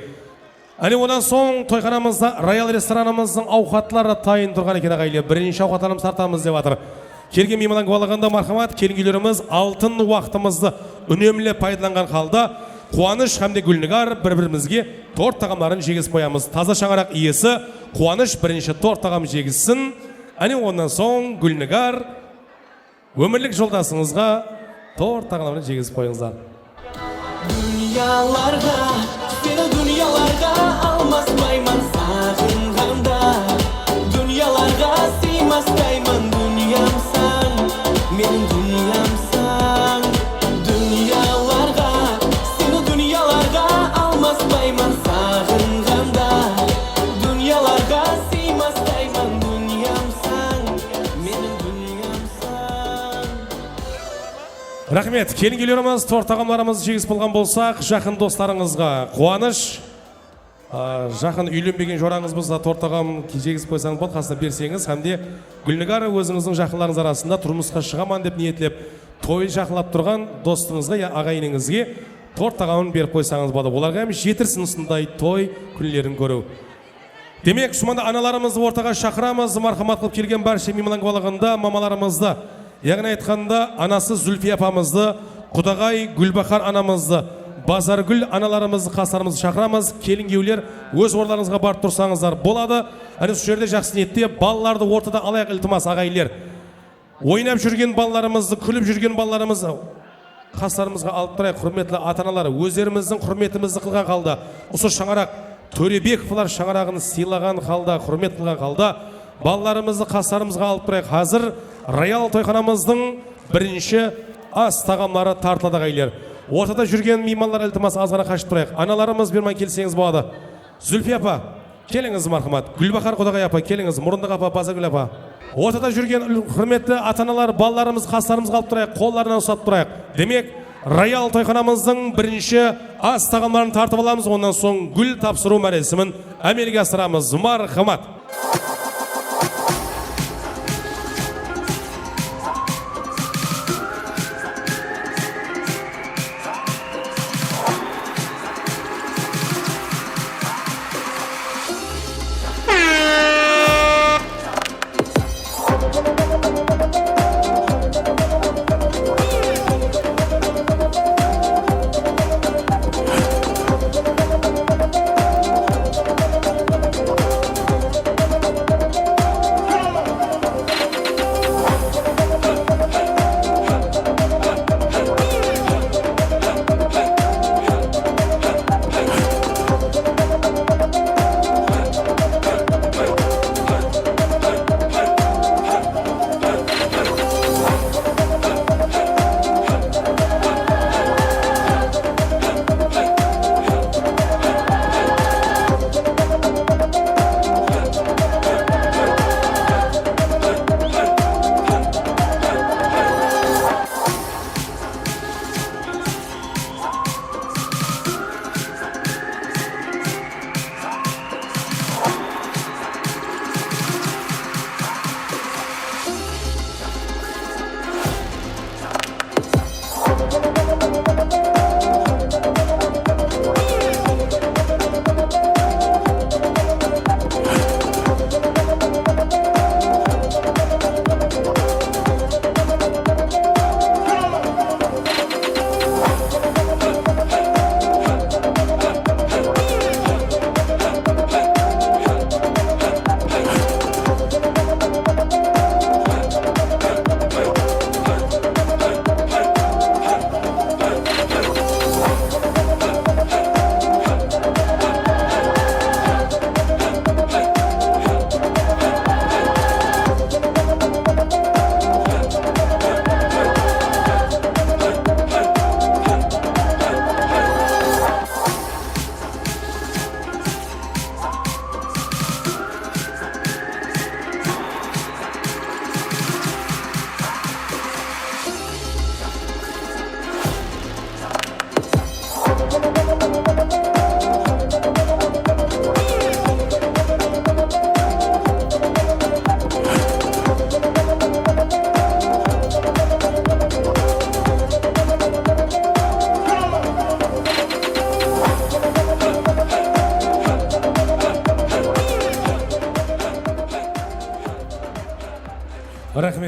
Әне одан соң тойханамызда Royal ресторанымыздың ауқатлары тайын тұрған екен ағайлар. Бірінші ауқатларымыз тартамыз деп жатыр. Келген меймандан куәлігінде мархамат, келгендеріміз алтын уақытымызды үнемлі пайдаланған қалда қуаныш hamde Gülnigar бір-бірімізге торт тағамларын жегіз қоямыз. Таза шаңарақ иесі қуаныш бірінші торт тағам жегізсін. Әне ондан соң Gülnigar өмірлік жолдасыңызға торт тағамларын жегіз қойыңыздар. Dünyalarda, seni dünyalarda almasmayman sağınğanda. Dünyalarda sıymasdayman dünyamsan, menin dünyamsan. Dünyalarda, seni dünyalarda almasmayman sağınğanda. Dünyalarda sıymasdayman dünyamsan, menin dünyamsan. Рахмет, келінгелеріміз торт тағамларымызды жегіз болған болсақ, жақын достарыңызға қуаныш, жақын үйленбеген жораңыз болса торт тағам жегіз қойсаңыз бол, қасына берсеңіз, hamde Gülnigar өзіңіздің жақынларыңыз арасында тұрмысқа шығаман деп ниетлеп, той жақылап тұрған достыңызға, ағайыныңызге торт тағамын беріп қойсаңыз болады. Оларға жетірсін ұсындай той күнлерін көру. Демек, шуманда аналарымызды ортаға шақырамыз, мархамат қылып келген барша меймандар куәлігінде мамаларымызды, яғни айтқанда анасы Зүлфия апамызды, Құдағай Гүлбахар анамызды, Базаргүл аналарымызды қастарымызды шақырамыз. Келінгеулер өз орындарыңызға барып тұрсаңыздар болады. Әне осы жерде жақсы ниетте балаларды ортада алайық iltimas ағайлар. Ойнап жүрген балаларымызды, күліп жүрген балаларымызды қастарымызға алып тұрайық. Құрметлі ата-аналар, өздеріміздің құрметімізді қылған қалда, осы шаңарақ Төребековлар шаңарағын сыйлаған қалда, құрмет қылған қалда, балаларымызды қастарымызға алып тұрайық. Қазір Royal тойханамыздың бірінші ас тағамлары тартылады ағайлар. Ортада жүрген меймандар iltimas азғана қашып тұрайық. Аналарымыз бермей келсеңіз болады. Зүлфия апа, келіңіз мархамат. Гүлбахар Құдағай апа, келіңіз. Мұрындық апа, Базаргүл апа. Ортада жүрген құрметті ата-аналар, балаларымыз қастарымызға алып тұрайық, қолдарынан ұстап тұрайық. Демек, Royal тойханамыздың бірінші ас тағамларын тартып аламыз, ондан соң гүл тапсыру мәресімін әмелге асырамыз. Мархамат.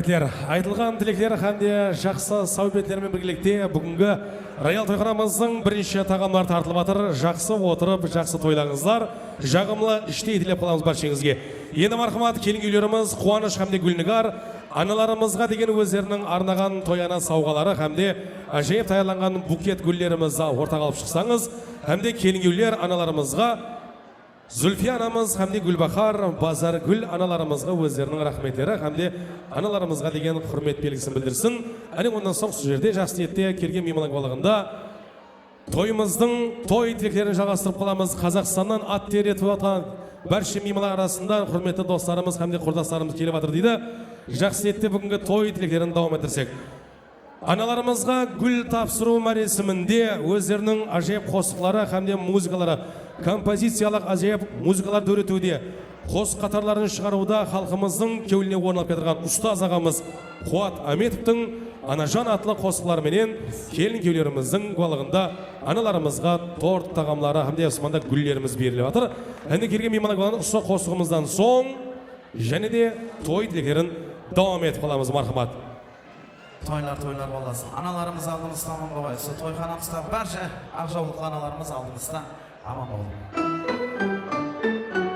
рахметтер. Айтылған тілектер хәмде жақсы саубеттермен біргелікте бүгінгі Роял тойханамыздың бірінші тағамдар тартылып жатыр. Жақсы отырып, жақсы тойлаңыздар. Жағымлы іште етілеп қаламыз баршаңызге. Енді мархамат келін үйлеріміз Қуаныш хәмде Гүлнігар аналарымызға деген өздерінің арнаған тояна сауғалары хәмде әжейіп таярланған букет гүллерімізді ортаға алып шықсаңыз, хәмде келін үйлер аналарымызға Зүлфия анамыз хәмде Гүлбахар, Базар Гүл аналарымызға өздерінің рахметтері хәмде аналарымызға деген құрмет белгісін білдірсін. Әне ондан соң сол жерде жақсы ниетте келген меймандар балығында тойымыздың той тілектерін жалғастырып қаламыз. Қазақстаннан ат тер етіп жатқан барша меймандар арасында құрметті достарымыз хәмде құрдастарымыз келіп жатыр дейді. Жақсы ниетте бүгінгі той тілектерін давам ettірсек. Аналарымызға гүл тапсыру мәресімінде өздерінің ажайып қосықлары хәмде музыкалары, композициялық ажайып музыкалар дөретуде, қос қатарларын шығаруда халқымыздың кеуіліне орналып кетірген ұстаз ағамыз Қуат Аметовтың Анажан атлы қосықларменен келін кеулеріміздің балығында аналарымызға торт тағамлары хәмде османда гүллеріміз беріліп жатыр. Әнде келген меймандар ұсақ қосығымыздан соң және де той тілектерін давам етіп қаламыз мархамат. Toylar bolasın. Analarımız aldığımızda aman babaysa, toyxanamızda barca Akjavlıqlı analarımız aldığımızda aman olun.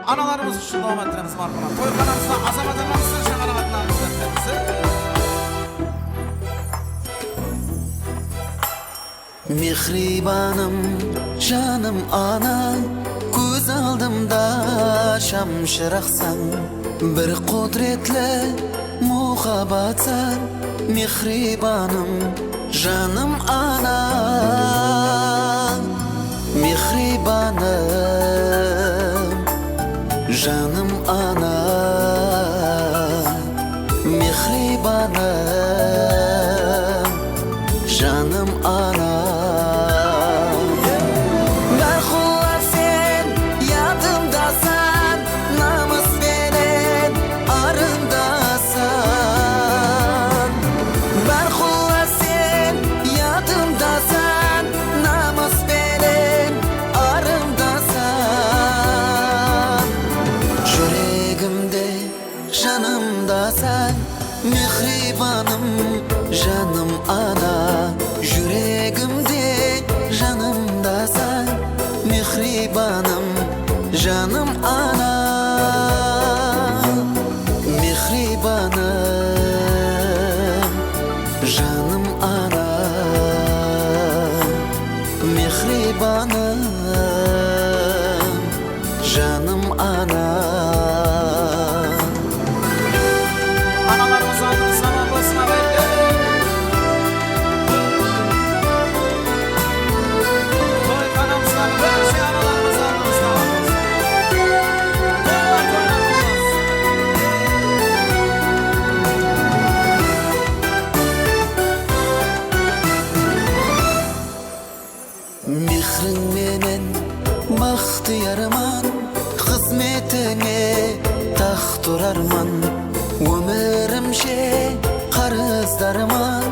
Analarımız üçün devam ettiremiz markana. Toyxanamızda azamatlarımızın şağaramatlarımızda ettiremiz. Mehribanım, canım ana, göz aldımda şamşıraqsan, bir kudretli muhabbatsan. Mehribanım, canım ana, mehribanım, canım ana, mehribanım, canım ana. Berxullar sen yadımdasan, namus veren arındasan. Berxullar sen yadımdasan, namus veren arındasan. Yüreğimde canımdasan, mehribanım, canım ana. Yüreğimde canımdasan, mehribanım, canım ana. Mehribanım, canım ana. Mehribanım, canım ana. Analarımız aldığımızda aman balasın abi. Toyxanamızda barca analarımız aldığımızda aman balasın. Toylar bolasın. Mehrin menen baxtiyarman, xizmetine taxturarman. Ömrümşe qarızdarman,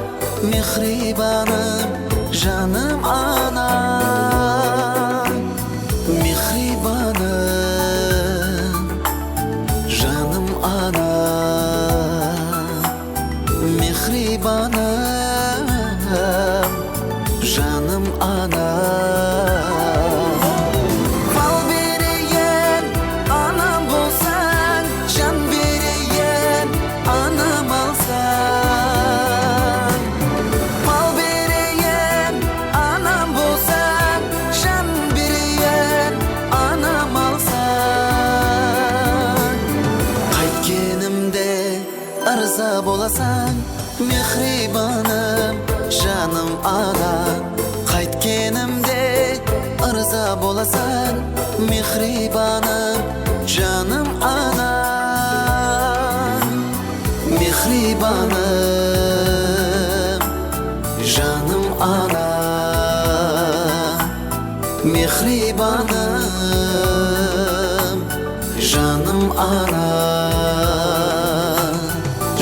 mehribanım, canım ana. Mehribanım, canım ana. Mehribanım, canım ana. Bal veriyen anam olsan, can veriyen anam alsan. Bal veriyen anam olsan, can veriyen anam alsan. Qaytkenimde arza bolasan, mehribanım, canım ana. Qaytkenimde arza bolasan, mehribanım, canım ana. Mehribanım, canım ana. Mehribanım, canım ana.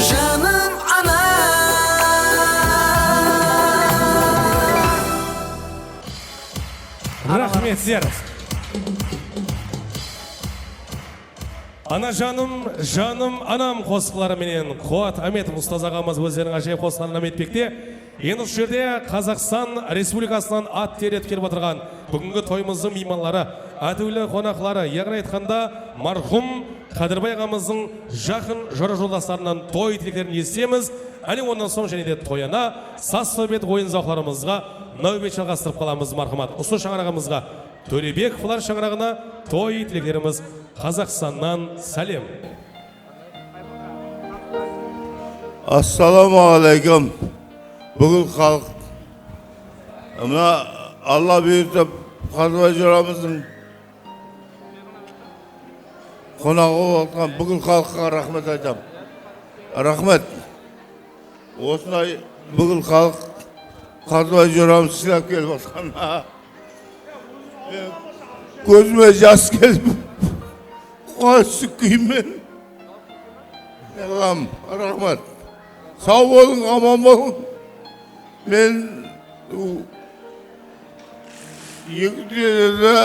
Canım ana. Рахметтер. Ана жаным анам қосқылары менен Қуат Аметов ұстаз ағамыз өздерінің ажайып қосқанын етпекте. Енді осы жерде Қазақстан Республикасынан ат терет келіп отырған бүгінгі тойымыздың мейманлары, әдеулі қонақлары, яғни айтқанда мархум Қадырбай ағамыздың жақын жора жолдастарынан той тілектерін естеміз. Әлі ондан соң және де тойына саз сөйбет ойын зауқларымызға нәубет жалғастырып қаламыз мархамат. Осы шаңырағымызға Төребековлар шаңырағына той тілектеріміз Қазақстаннан сәлем. Ассаламуалейкум. Бүгін халық мына Алла бұйыртып Қадырбай жырамыздың қонағы болған бүгін халыққа рахмет айтам. Рахмет. Осындай бүгін халық Қадырбай жырамыз сыйлап келіп отқанына көзіме жас келіп қуаныштық күймен. Рахмет. Сау болың, аман болың. Мен екі дүниеде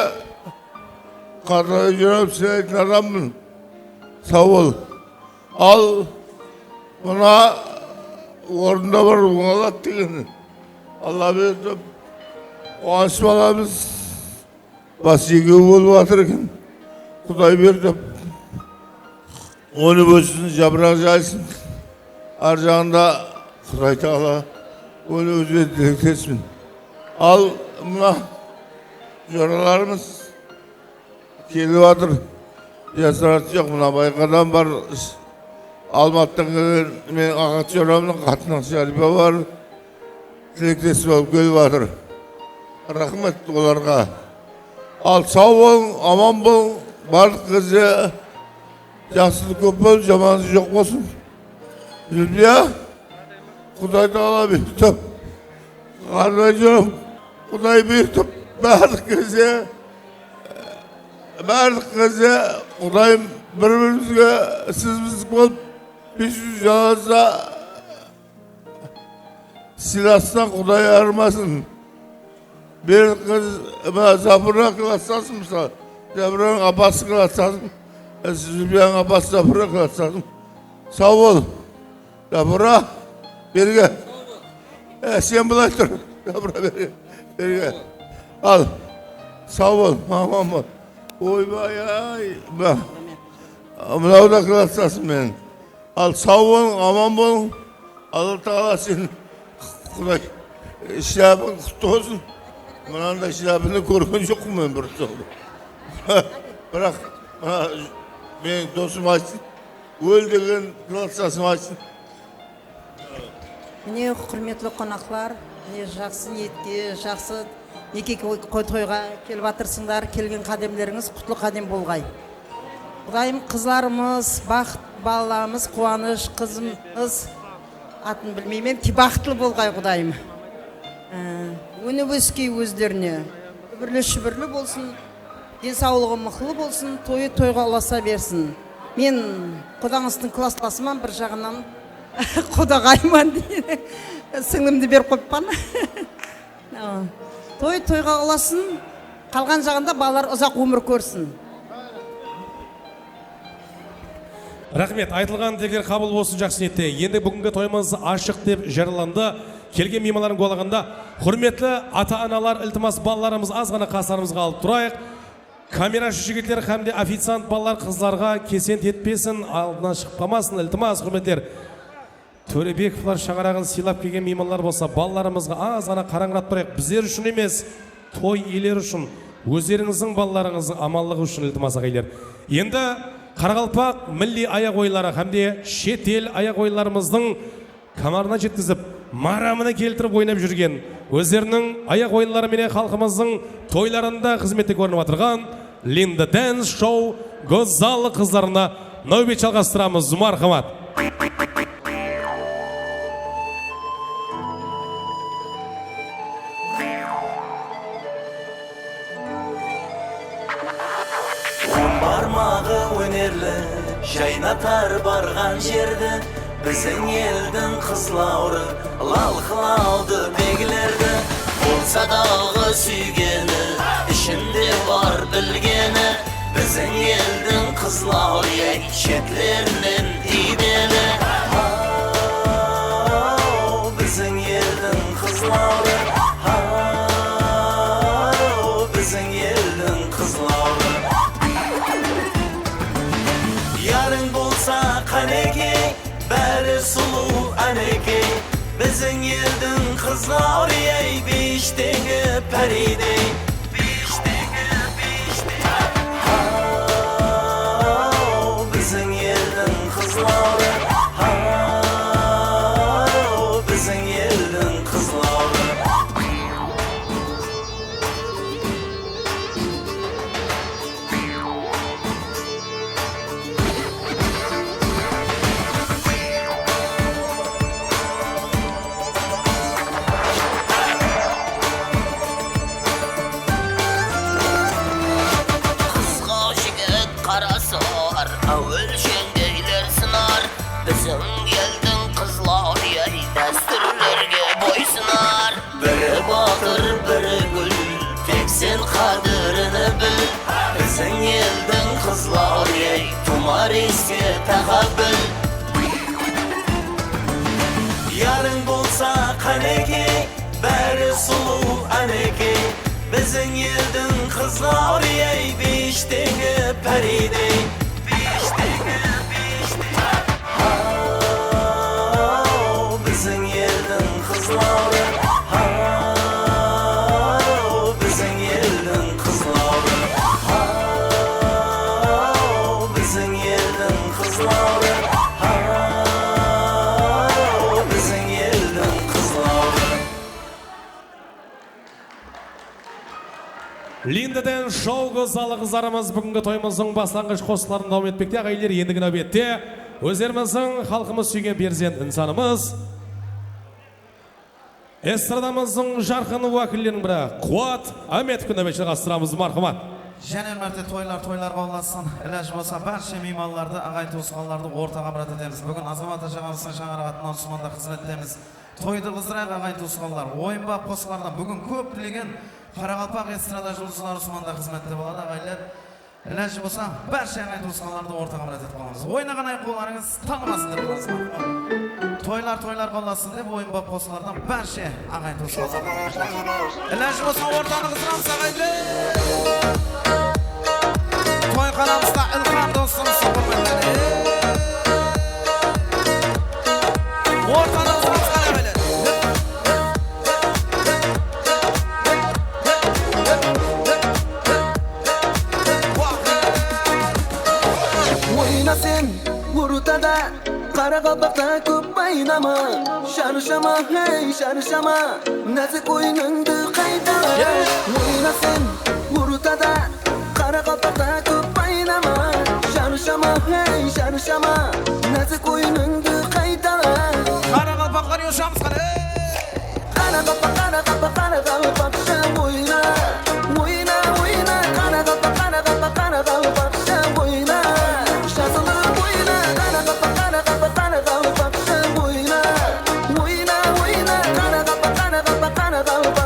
Қадырбай жырам сыйлайтын адаммын. Сау бол. Ал мына орында бар оңалады деген. Алла берді. Қуаныш баламыз бас егеу болып жатыр екен. Құдай берді. Оны бөсін жапырақ жайсын. Ар жағында Құдай тағала оны өзі тілектесін. Ал мына жораларымыз келіп жатыр. Жасыраты жоқ, мына байқадан бар. Алматтан келген мен ағат жорамның қатының Шарипа бар. Тілектесі болып келіп жатыр. Рахмет оларға. Ал сау болың, аман болың. Барлық кезде жақсылық көп бол, жаманы жоқ болсын. Зүлбия, Құдай тағала бұйыртып, Қадырбай жырам, Құдай бұйыртып, барлық кезде Құдайым бір-бірімізге сіз болып, 500 жаласа сыйластан Құдай армасын. Bir kız Zapır'a kılatsasın mısın? Zapır'ın apası kılatsasın. Zülbiyan apası Zapır'a kılatsasın. Sağ ol. Zapır'a birge. Sen bulaştır. Zapır'a birge. Al. Sağ ol. Aman. Oy vay ay. Mınav da kılatsasın benim. Al sağ ol. Aman bol. Allah Teala senin. Kuday. İşlabın kutlu olsun. Mınanda işlabını korkun yok mu ben burası? Bırak. Benim dostum açsın. Öldüğün kılatsasın açsın. Mine құрметлі қонақтар, міне жақсы ниетке, жақсы неке тойға келіп жатырсыңдар, келген қадемлеріңіз құтлы қадем болғай. Құдайым қызларымыз, бақыт балаларымыз, қуаныш қызымыз атын білмеймін, бақытлы болғай Құдайым. Өніп өскей өздеріне үбірлі-шүбірлі болсын, денсаулығы мықтылы болсын, тойға ұласа берсін. Мен Құдаңыздың классласыман бір жағынан Құдағайман дейді. Сіңлімді беріп қойыппан. Тойға ұласын, қалған жағында балалар ұзақ өмір көрсін. Рахмет, айтылған тілектер қабыл болсын, жақсы ниетте. Енді бүгінгі тойымыз ашық деп жарияланды. Келген меймандардың қолағында құрметлі ата-аналар, iltimos балаларымыз аз ғана қастарымызға алып тұрайық. Камерашы жігіттер һәм де официант балалар қыздарға кесент етпесін, алдынан шығып қалмасын. Iltimos құрметтер. Төребековлар шаңырағын сыйлап келген меймандар болса, балаларымызға аз ғана қараңғырап тұрайық. Біздер үшін емес, той иелері үшін, өздеріңіздің балаларыңыздың аманлығы үшін iltimos ағайлар. Енді Қарақалпақ милли аяқ ойлары һәм де шетел аяқ ойларымыздың камарына жеткізіп, марамына келтіріп ойнап жүрген, өздерінің аяқ ойынларымен халқымыздың тойларында қызметте көрініп отырған Linda Dance Show Гозалы қыздарына нәубет жалғастырамыз. Мархамат. Бармағы өнерлі, жайнатар барған жерді, біздің елдің қызлауры, лалқылауды бегілерді. Болса дағы сүйгені, ішінде бар білгені, біздің елдің kızlar ey çetlerinden idele Bizim yerden kızları Bizim yerden kızları Yarın bulsa kaneki Beri sulu aneki Bizim yerden kızlar ey Bişteki peride Bizim yerden kızları Bizim yerden kızları Kızga şiket karası var Avvel şengeyler sınar Bizim yerden kızlar ey Desturlerge boysunar Biri batır biri gül Tek sen kadrini bil Bizim yerden kızlar ey Tumar ise tehabbül Yarın bulsa kaneki Beri sulu aneki Bizim yerden kızlar ey Bişteki peride Bizim yerden kızları Bizim yerden kızları Bizim yerden kızları Bizim yerden kızları Линдеден шоу залы қыздарымыз бүгінгі тойымыздың бастаңғыш қосыларын дауым етпекте. Ағайлер ендігі нәубетте өздеріміздің халқымыз сүйген перзент инсанымыз эстрадамыздың жарқын уәкілдерінің бірі Қуат Аметовке нәубетшілік астырамыз. Мархамат. Және мәрте тойлар боласын. Іләж болса барша мейманларды, ағай туысқанларды ортаға мұрат етеміз. Бүгін Азамат Ажағамыздың шаңырағатынан Османда қызмет етеміз. Тойды қыздырайық ағай туысқанлар. Ойынба қосылардан бүгін көп тілеген Қарақалпақ эстрада жұлдызылар Османда қызметте болады ағайлар. Іләж болса барша ағай туысқанларды ортаға мұрат етіп қаламыз. Ойнаған ай қоларыңыз танымасындар боласыз. Тойлар қоласын деп ойынба қосылардан барша ағай туысқанлар. Іләж болса ортаны қыздырамыз ағайлар. Toy kanalımızda İlkan dostumuz Superman'den Ortadan sana böyle Oyna sen Vurutada Qaraqalpaqda ko'p oynama Sharshama hey sharshama Nazik o'yiningni qayta Oyna sen Vurutada Qaraqalpaqda ko'p oynama Sharshama hey sharshama Nazik o'yiningni qayta Qaraqalpaqlar yoshamiz qani Qaraqalpaq oyna Oyna oyna Qaraqalpaq oyna Shazilib oyna Qaraqalpaq oyna Oyna oyna Qaraqalpaq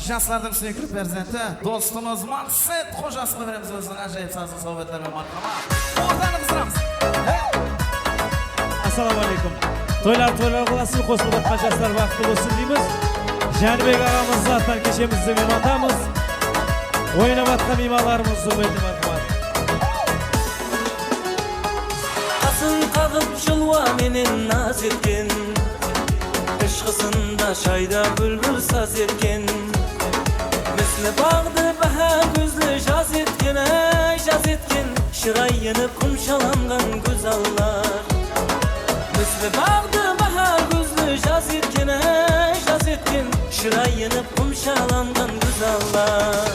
Жаслардың сүйікті перзенті, достымыз Мақсат Қожасына береміз өзінің ажайып сазы советтермен марқама. Ортаны қыздырамыз. Ассалаумағалейкум. Тойлар қыласын, қосылып жатқан жастар бақытты болсын дейміз. Жәнібек ағамызды аттан кешемізді меймандамыз. Ойнап жатқан меймандарымыз құрметті марқама. Қасын қағып жылуа менен наз еткен, Ішқысында шайда бүлбүл саз еткен, Міслі бағды бәһә көзлі жаз еткен, жаз еткен, Шырайыны құмшаланған көз аллар. Міслі бағды бәһә көзлі жаз еткен, жаз еткен, Шырайыны құмшаланған көз аллар.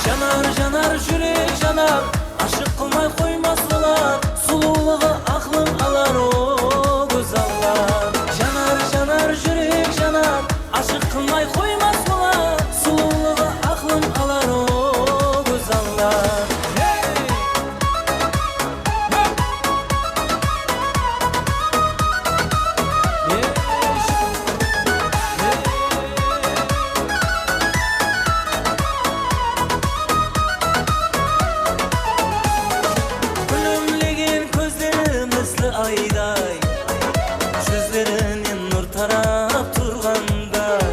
Жанар, жанар, жүрек жанар, Ашық қылмай қоймас олар, Сұлулығы ақлын алар, о көз аллар. Жанар, жанар, жүрек жанар, Ашық қылмай қоймас олар, Сұлулығы ақлын алар, о көз аллар. Күлімлеген көздері мыслі айдай, Жүздерінен нұр тарап тұрғандай,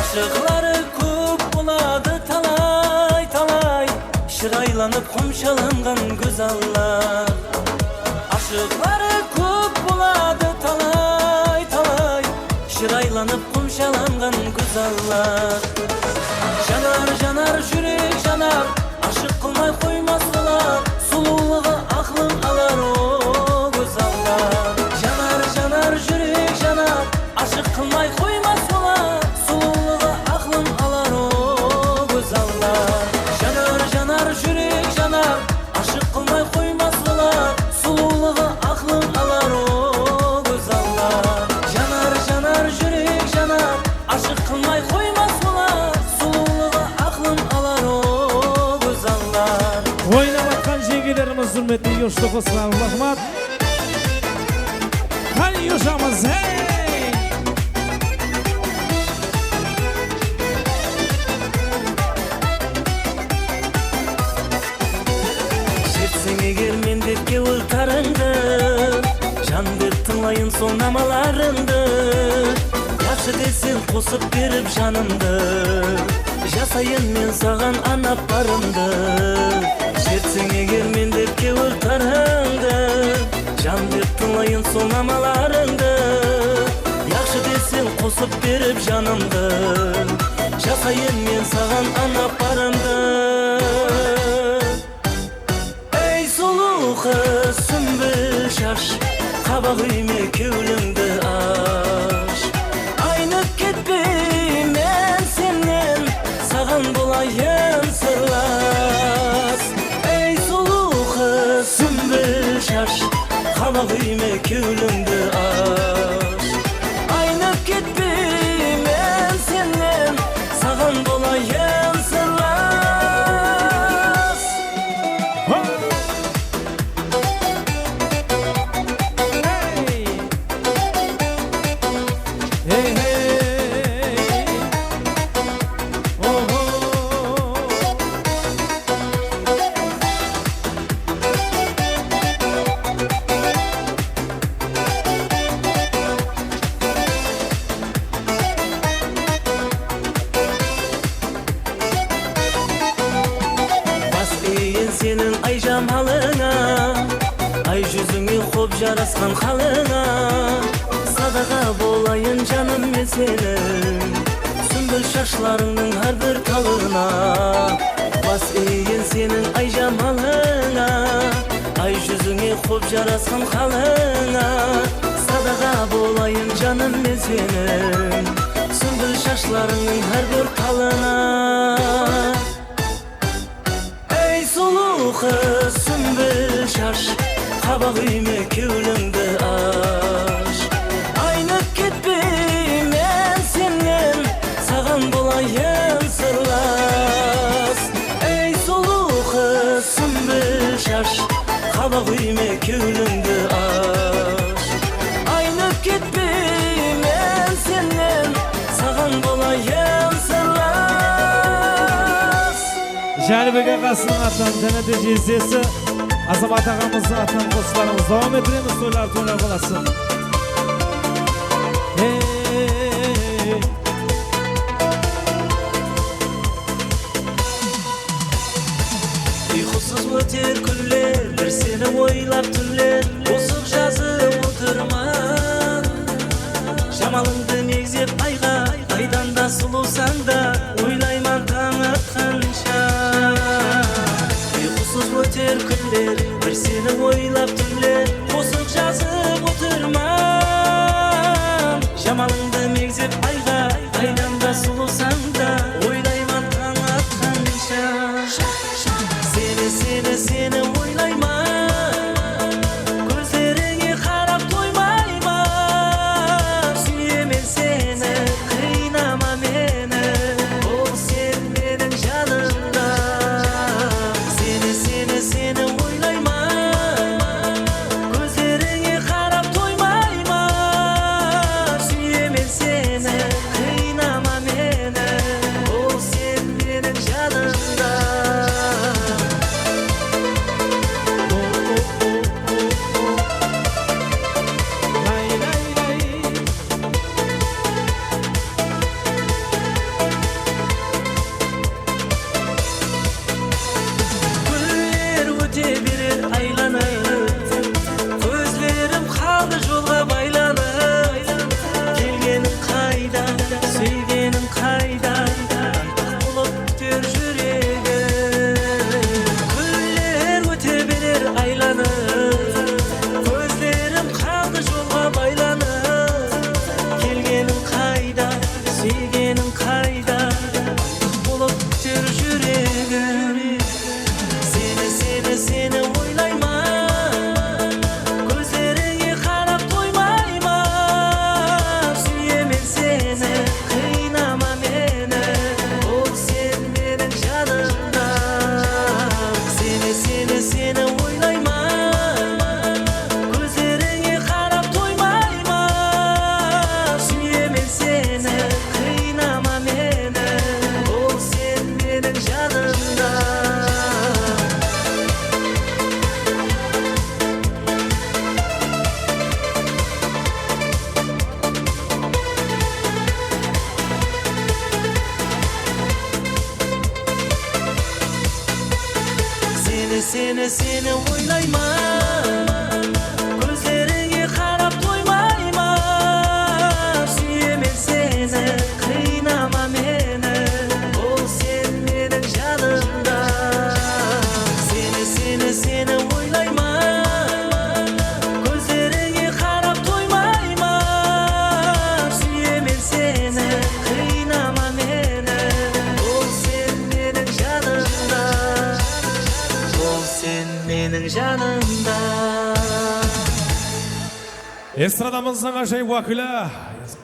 Ашықлары көп болады талай, талай, Шырайланып құмшаланған көз аллар. Ашықлары көп болады талай, талай, Шырайланып құмшаланған көз аллар. Жанар, жанар, жүрек жанар, Ашық қылмай қоймас олар, Сұлулығы ақлын алар, о көз аллар. Жанар, жанар, жүрек жанар, Ашық қылмай қоймас олар, Сұлулығы ақлын алар, о көз аллар. Жанар, жанар, жүрек жанар, Ашық қылмай қоймас олар, Сұлулығы ақлын алар, о көз аллар. Жанар, жанар, жүрек жанар, Ашық қылмай қоймас олар, Сұлулығы ақлын алар, о көз аллар. Ойнап жатқан жеңгелеріміз құрметті Юшты қосылар рахмат. Қай Юшамыз, Жетсең егер мен депке ұлтарыңды, Жан деп тыңлайын сол намаларыңды, Яқшы десең қосып беріп жанымды, Жасайын мен саған анап барымды. Жетсең егер мен депке ұлтарыңды, Жан деп тыңлайын сол намаларыңды, Яқшы десең қосып беріп жанымды, Жасайын мен саған анап барымды. Ей сұлу қыз сүмбіл шаш, Қабақ үйме кеуліңді аш. Айнып кетпей мен сенен, Саған болайын сырлас. Ей сұлу қыз сүмбіл шаш, Қабақ үйме кеуліңді аш. Айнып кетпей мен сенен, Саған болайын сырлас. Сенің ай жамалыңа, ай жүзіңе қоп жарасқан қалыңа, Садаға болайын жаным мен сенің, Сүмбіл шашларыңның әр бір талына. Бас иін сенің ай жамалыңа, ай жүзіңе қоп жарасқан қалыңа, Садаға болайын жаным мен сенің, Сүмбіл шашларыңның әр бір талына. Сұлу қыз сүмбіл шаш, Қабақ үйме кеуліңді аш. Айнып кетпей мен сенен, Саған болайын сырлас. Ей сұлу қыз сүмбіл шаш, Қабақ үйме кеуліңді аш. Айнып кетпей мен сенен, Саған болайын сырлас. Janibek aqasının atından Cennete Cezesi Azamat ağamızın atından qo'shiqlarimiz davom ettiramiz. To'ylar bo'lasin. Uykusuz öter günler, bir seni oylap tünler, bozuk жазып отырман. Жамалыңды мегзеп айға, айдан да сұлусаң да, ойлайман таң атқанша. Uykusuz öter günler, bir seni oylap tünler, bozuk жазып отырман. Жамалыңды мегзеп айға, айдан да сұлусаң да, ойлайман таң атқанша. Seni oylayman, gözlerine qarab toymayman. Suyemem seni, kıynama meni, ol sen benim canımda. Seni oylayman, gözlerine qarab toymayman. Suyemem seni, kıynama meni, ol sen benim canımda. Seni oylayman, gözlerine qarab toymayman. Suyemem seni, kıynama meni, ol sen benim canımda. Seni oylayman, gözlerine qarab toymayman. Suyemem seni, kıynama meni, ol sen benim canımda. Seni oylayman, gözlerine qarab toymayman. Suyemem seni, kıynama meni, ol sen benim canımda. Seni oylayman, gözlerine qarab toymayman. Suyemem seni, kıynama meni, ol sen benim canımda. Sen benim canımda. Estradамыздың ажайып уәкілі,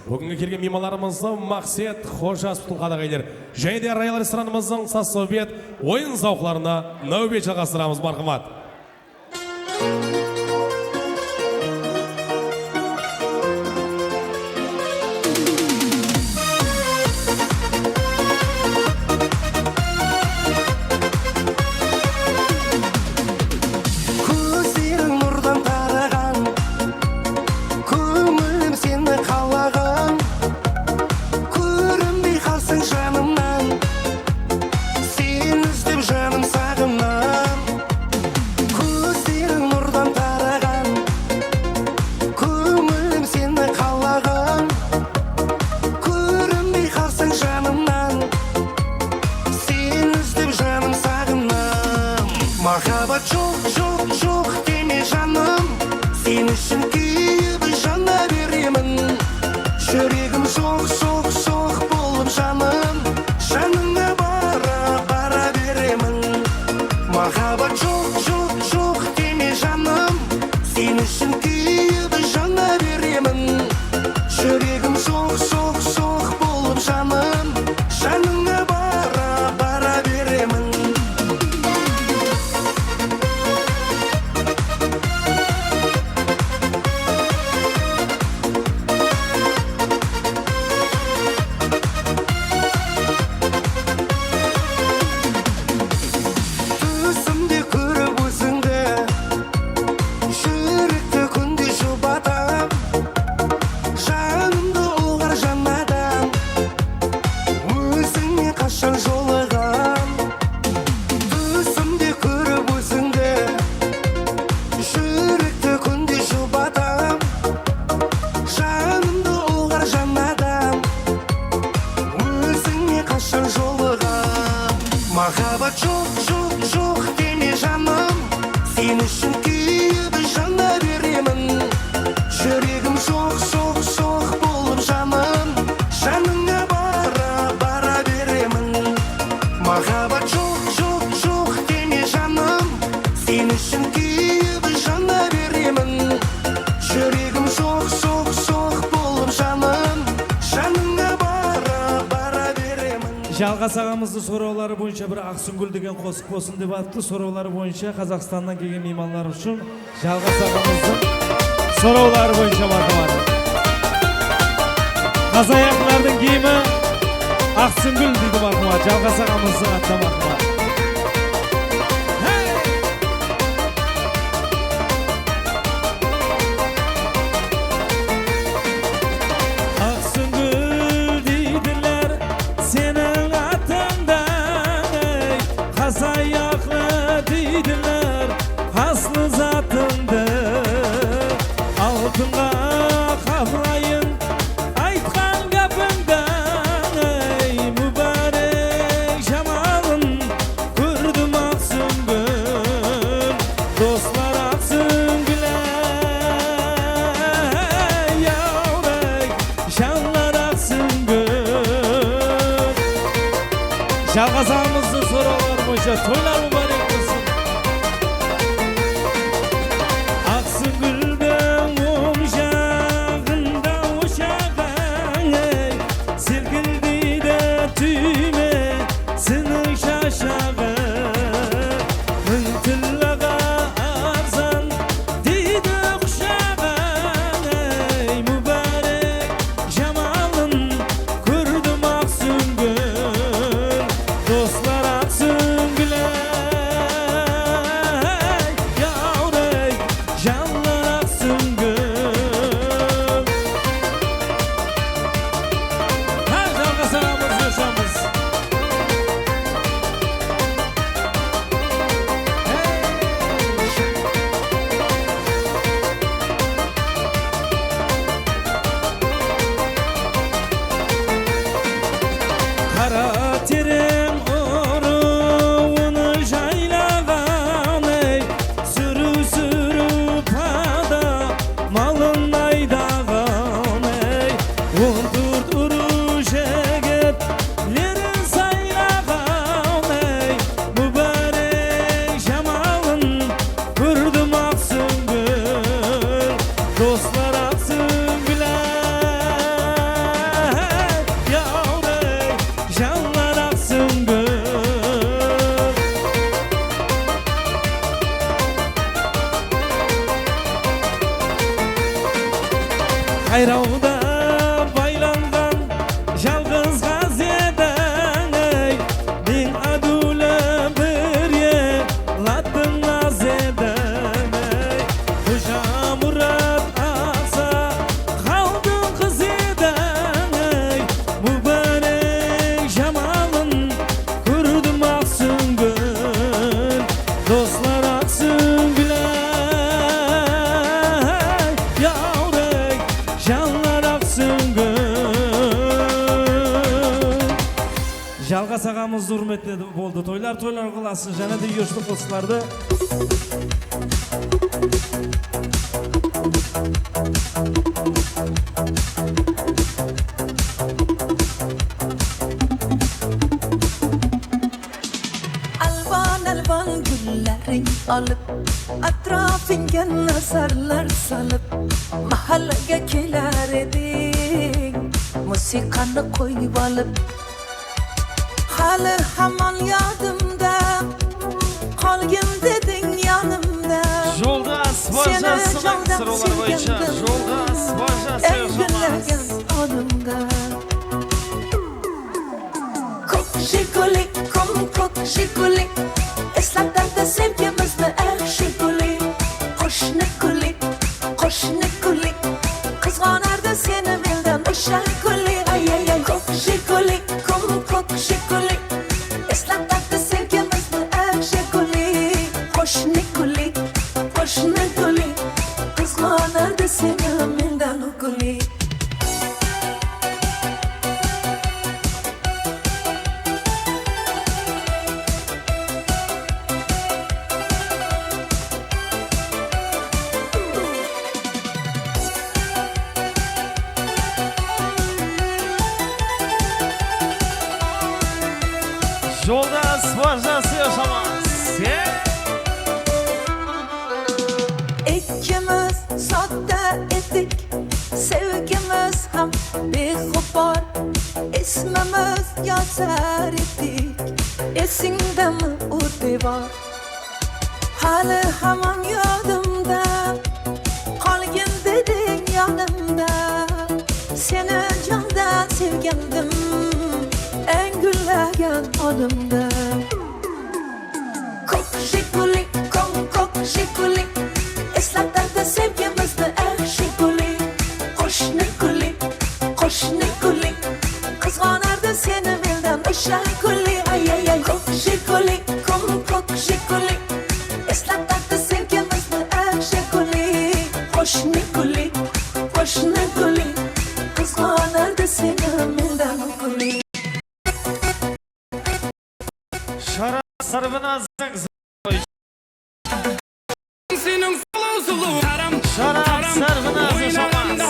бүгінгі келген меймандарымызды Мақсет Қожасовтың қадағайлар және де Роял ресторанымыздың Сассовет ойын зауқларына нәубет жалғастырамыз, мархамат. Махаббат жоқ деме жаным, сен үшін күйіп жана беремін. Жүрегім соқ болып жаным, жаныңа бара беремін. Махаббат жоқ деме жаным, сен үшін күйіп жана беремін. Жүрегім соқ болып жаным, жаныңа бара беремін. çok deme canım. Sen üçün kүйіп жана беремін. Жүрегім соқ болып жаным. Жаныңа бара беремін. Махаббат жоқ деме жаным. Sen үшін күйіп жана беремін. Жүрегім соқ болып жаным. Жаныңа бара беремін. Жалғас ағамызды сұраулары бойынша бір Ақсүңгіл деген қосық болсын деп атты. Сұраулары бойынша Қазақстаннан келген меймандар үшін Жалғас ағамыздың сұраулары бойынша марқамады. Қазаяқлардың киімі Ақсүңгіл дейді марқамады. Жалғас ағамыздың атына марқамады. Ayaklı dediler, haslı zatındı. Altınға қапlayын, айтқан kapından. Mübarek şamalın, gördüm Ақсүңгіл. Dostlar Ақсүңгілі, yavray, şanlar Ақсүңгіл. Жалғас ағамыздың сұраулары бойынша тойлар мүбәрек болсын. Ақсүңгілдің оң жағында ошағың, селкілдейді түйме сінің шашағы. Мың тіллаға арзан дейді құшағың, мүбәрек жамалын көрдім Ақсүңгіл. Dostlar Ақсүңгілі, yavray, жанлар Ақсүңгіл. Жалғас ағамыз yaşamыз. Қара терем ұруыны жайлаған, сүріп ада малын айдаған. 14 ұры жігітлерін сайлаған, мүбәрек жамалын көрдім Ақсүңгіл. Достар Ақсүңгілі, yavray, жанлар Ақсүңгіл. Қайрауда байланған жалғыз қаз едің, ең адулы бір елаттың наз едің. Қожа Мұрат Ақса қалдың қыз едің, мүбәрек жамалын көрдім Ақсүңгіл. Достар Ақсүңгілі, yavray, жанлар Ақсүңгіл. Жалғас ағамызды құрметті болды. Тойлар қыласын, және де ешті қосыларды. Alban güllerin alıp Atrafınca nazarlar salıp Mahallaga kelar edin Musikanı koyup alıp Hali hamon yodimda Qolgin deding yanimda Жолдас, бажасы sıralar boyunca. Жолдас, bajası yaşamaz. Shikuli, kok shikuli Eslatlarda sevgimizni shikuli Qo'shnikuli Qizg'onardi seni mendan o'sha kuli Kok shikuli, kok shikuli Eslatlarda sevgimizni shikuli Qo'shnikuli Qizg'onardi seni mendan kuli sar ettik Esinde mi o devar Hali hamon yodimda Qolgin deding yonimda Seni jondan sevgandim Eng gullagan onimda Ko'k shikulik, ko'k shikulik Eslatadi sevgimizni eng shikulik Qo'shni kulik Qizg'onardi seni mendan o'sha kulik Ay ay ay ko'k shikulik Eslatadi sevgimizni eng shikulik Qo'shni kulik Qizg'onardi seni mendan kulik Şarap sarvınazın Senin sulu sulu karam Şarap sarvınazı şomaz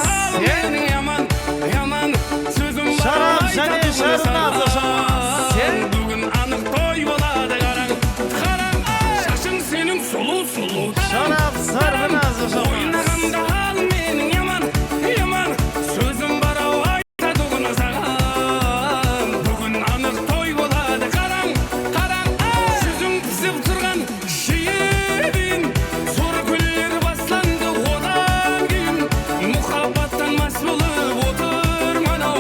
Sen yaman yaman sözüm var Şarap seni sarvınazı şomaz Sen bugün anık toy boladı karan Karan şaşın senin sulu sulu Şarap sarvınazı şomaz Oynaganda hal menin yaman yaman Sözüm var ayta bugün sağan Bugün anık toy boladı karan Karan sözüm pısıp turgan şiirin Zor güller baslandı odan gün Muhabbattan mas bulup oturman o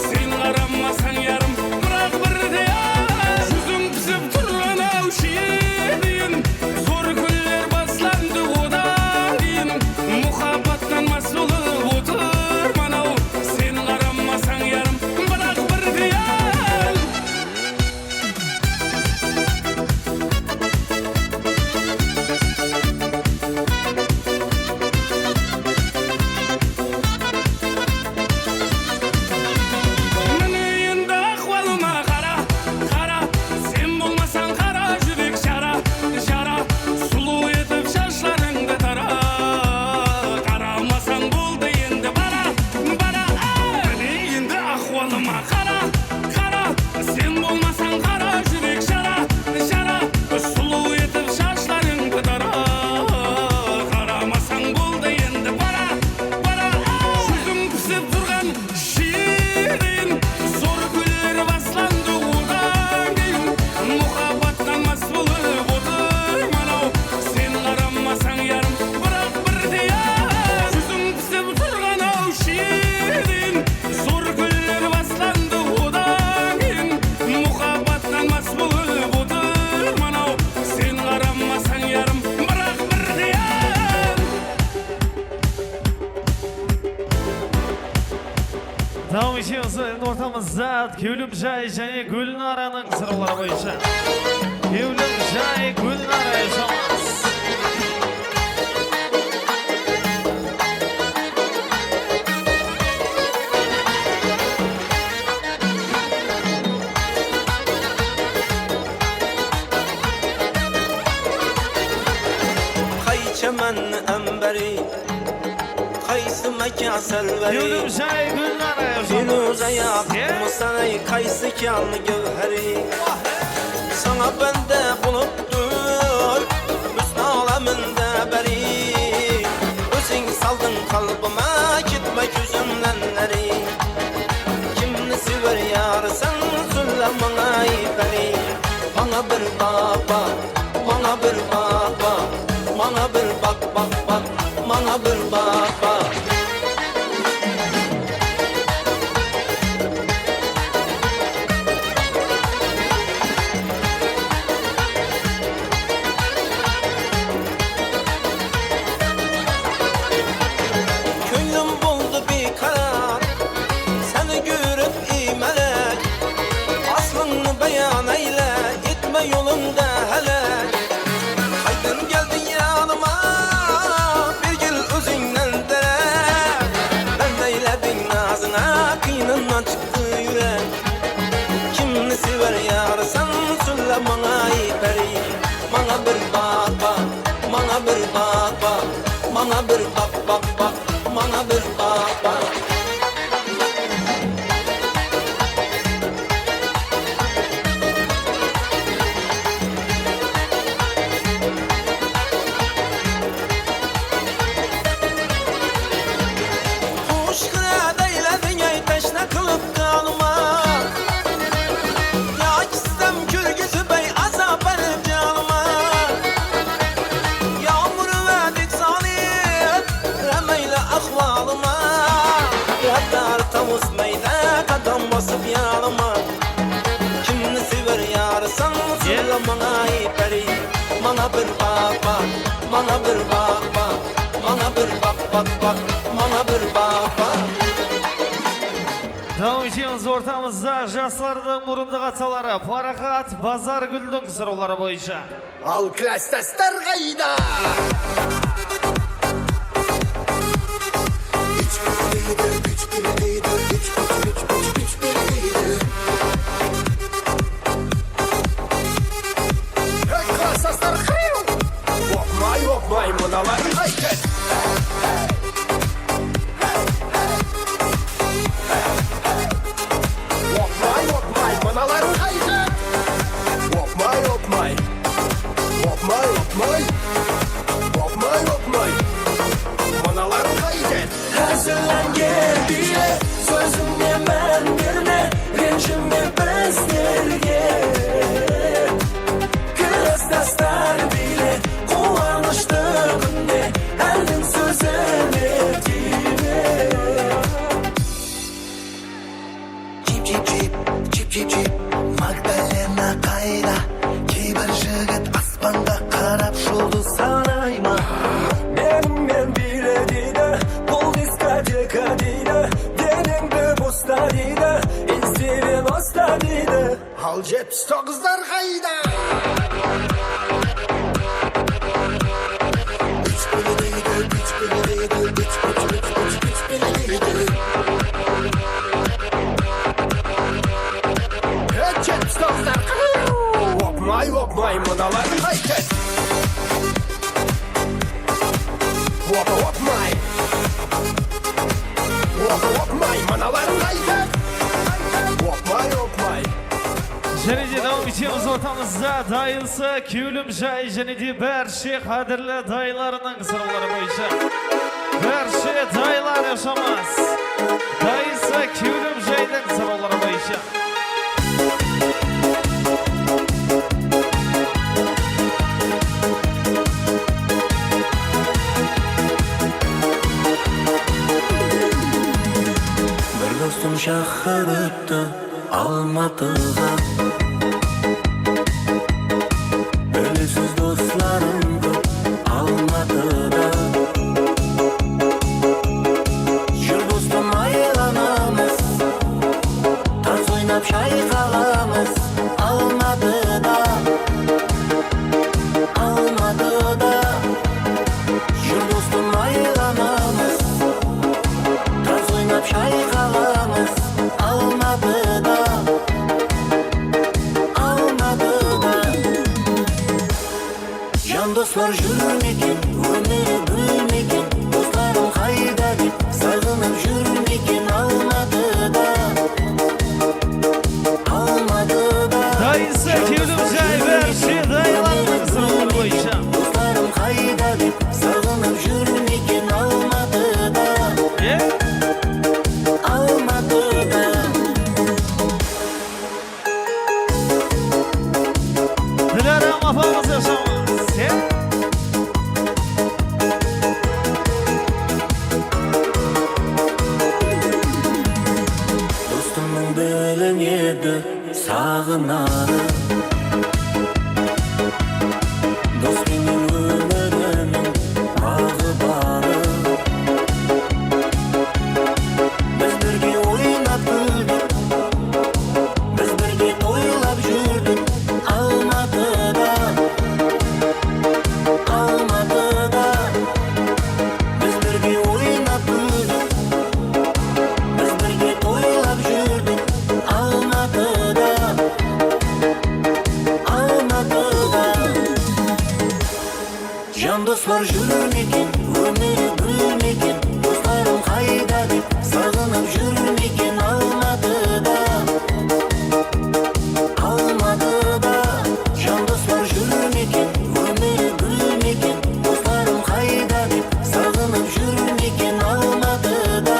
Sen qarammasan yarım bırak bir de Sözüm pısıp turgan o şiirin Zor güller baslandı odan gün Muhabbattan mas bulup oturman o Sen qarammasan yarım bırak bir de Meni endi ahvalıma qara, qara Sen bolmasan qara yürek şara, şara Sulu etip şaşlarыңды tara Qaramasan boldu endi bara, bara Meni endi ahvalıma qara, qara Sen bolmasan qara yürek şara, şara Sulu etip şaşlarыңды tara Qaramasan boldu endi bara, bara Sözüm pısıp turgan şiirin Zor güller baslandı odan keyin Muhabbattan mas bulup oturman o Sen qarammasan yarım bırak bir diyen Sözüm pısıp turgan o şiirin Zor güller baslandı odan keyin Muhabbattan mas bulup oturman o Sen qarammasan yarım bırak bir diyen Tamam işimiz ortamızda Gülümjay және Gülnara'nın sıraları boyunca Gülümjay Gülnara yaşamaz Qaychaman ambari Qaysi maka salvari Gülümjay Gülnara yaşamaz Filuzaya musanay qaysi kan gövheri Sana bende buluptur Hüsn aleminde beri Özün saldın kalbime gitme gözümlenleri Kimni sever yarsan söyle bana beni Bana bir baba, bana bir baba Bana bir bak bak bak, bana bir bak bak Könlüm buldu bir karar Seni görüp imelek Aslını beyan eyle Gitme yolunda helek Haydın geldin yanıma Bir gül özünden derek Ben eyledim nazına Kıynından çıktı yürek Kimni sever yarsan Söyle bana peri Bana bir bak bak Bana bir bak bak Bana bir bak bak bak Bana bir bak bak Hoş kıra deyledin ey teşne kılıp kanıma Mana bir bak bak, mana bir bak bak, mana bir bak bak bak, mana bir bak bak. Devam edeceğimiz ortamızda Jaslar'ın murundu ataları Parakat Bazar Gül'dün sıraları boyunca. Al klastaslar kayda. Okmay mınalar hayket. Okmay mınalar hayket. Okmay mınalar hayket. Hazırlan gel bile sözümde ben birine rencimde bezlerge Klastaslar bile kullanıştı günde elin sözüne diye Cip cip cip cip cip cip Magdalena kayda Kibar jigit aspanda karab жұлдыз sanayma Benim bile deydi Бұл diskoteka deydi Denеңді боста deydi Instagram оста deydi Al 79'lar kayda. Okmay mınalar hayket. Okmay mınalar hayket. Okmay. Jenedi devam edeceğimiz ortamızda dayısı Küylüm Jay Jenedi Berşi kadirli dayılarının sıraları boyunca. Berşi dayılar yaşamaz. Dayısı Küylüm Jay'den sıraları boyunca. Bir dostum şahır öttü Almatı'ga Ölüsüz dostlarım көп Almatı'da Jür dostum aylanamız Tarz oynap şayqalamız Almatı'da Jür dostum aylanamız Tarz oynap şayqalamız Almatı'da Can dostlar жүрмекен, өмірі бөлмекен Достарым қайда деп, сағынып жүрмекен Алматыда Dayısı Küylüm Jay Berşi dayılarının sıraları boyunca. Dostlarım қайда деп, сағынып жүрмекен Алматыда Dilara'm apamız yaşamaz. Dostumның білінеді сағынары Дос менен өмірінің бағы бары Біз бірге ойнап күлдік Біз бірге тойлап жүрдік Алматыда Біз бірге ойнап күлдік Біз бірге тойлап жүрдік Алматыда Жан достар жүрмекен, өмірі бөлмекен Достарым қайда деп, сағынып жүрмекен Алматыда Жан достар жүрмекен, өмірі бөлмекен Достарым қайда деп, сағынып жүрмекен Алматыда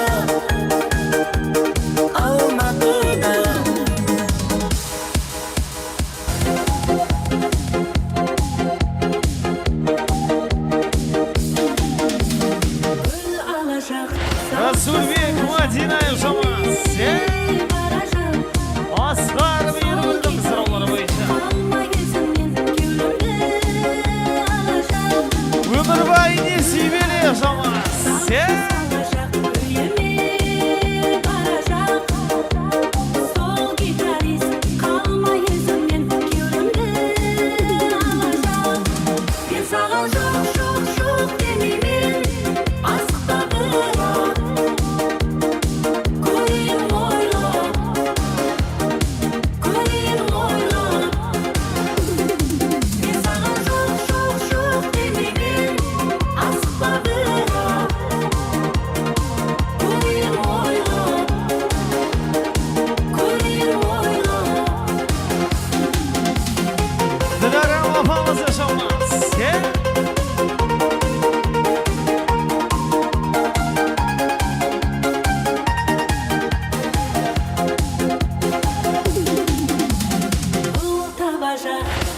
апамыз yaşamaz. Gel.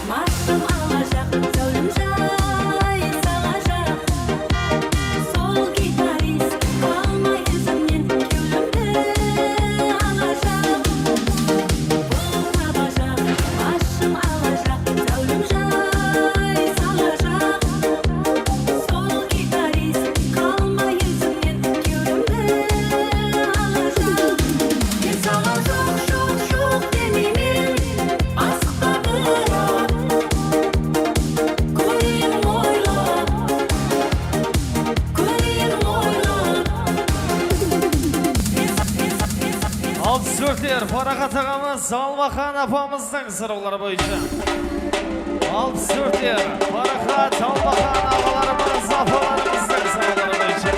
Masum alacak, zölüm jay salacak. Sol gitarist kalma yüzümden gülümde alacak. Bul tabacak, başım alacak, zölüm jay salacak. Sol gitarist kalma yüzümden gülümde alacak. Bir sana çok demimin asıkta bırak. Alpsörtler, Farahat ağamız, Almakan apamızın sıraları boyunca. Alpsörtler, Farahat, Almakan ağalarımız, apalarımızın sıraları boyunca.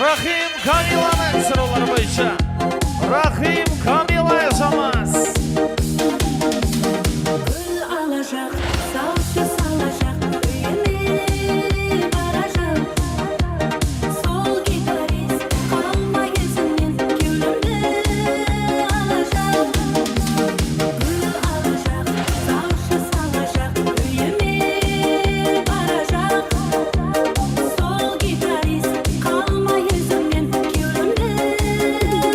Rahim Kamila'nın sıraları boyunca. Rahim Kamila yaşamaz. Gül alacak, salça salacak, köyüne varacak. Sol gitarist kalma yüzümden gülümde alacak. Gül alacak, salça salacak, köyüne varacak. Sol gitarist kalma yüzümden gülümde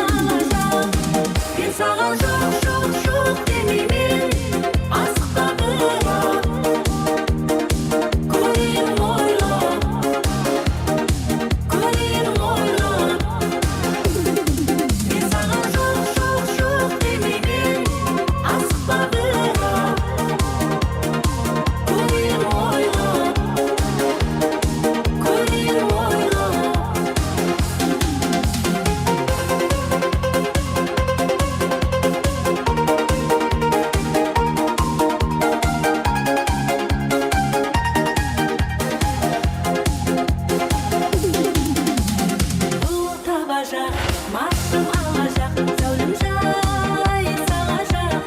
alacak. Bir sana çok demimin asıkta bırak. Koyun oyla, bir sana çok demimin asıkta bırak. Koyun oyla. Bul tabacak, masum alacak, zölüm jay salacak.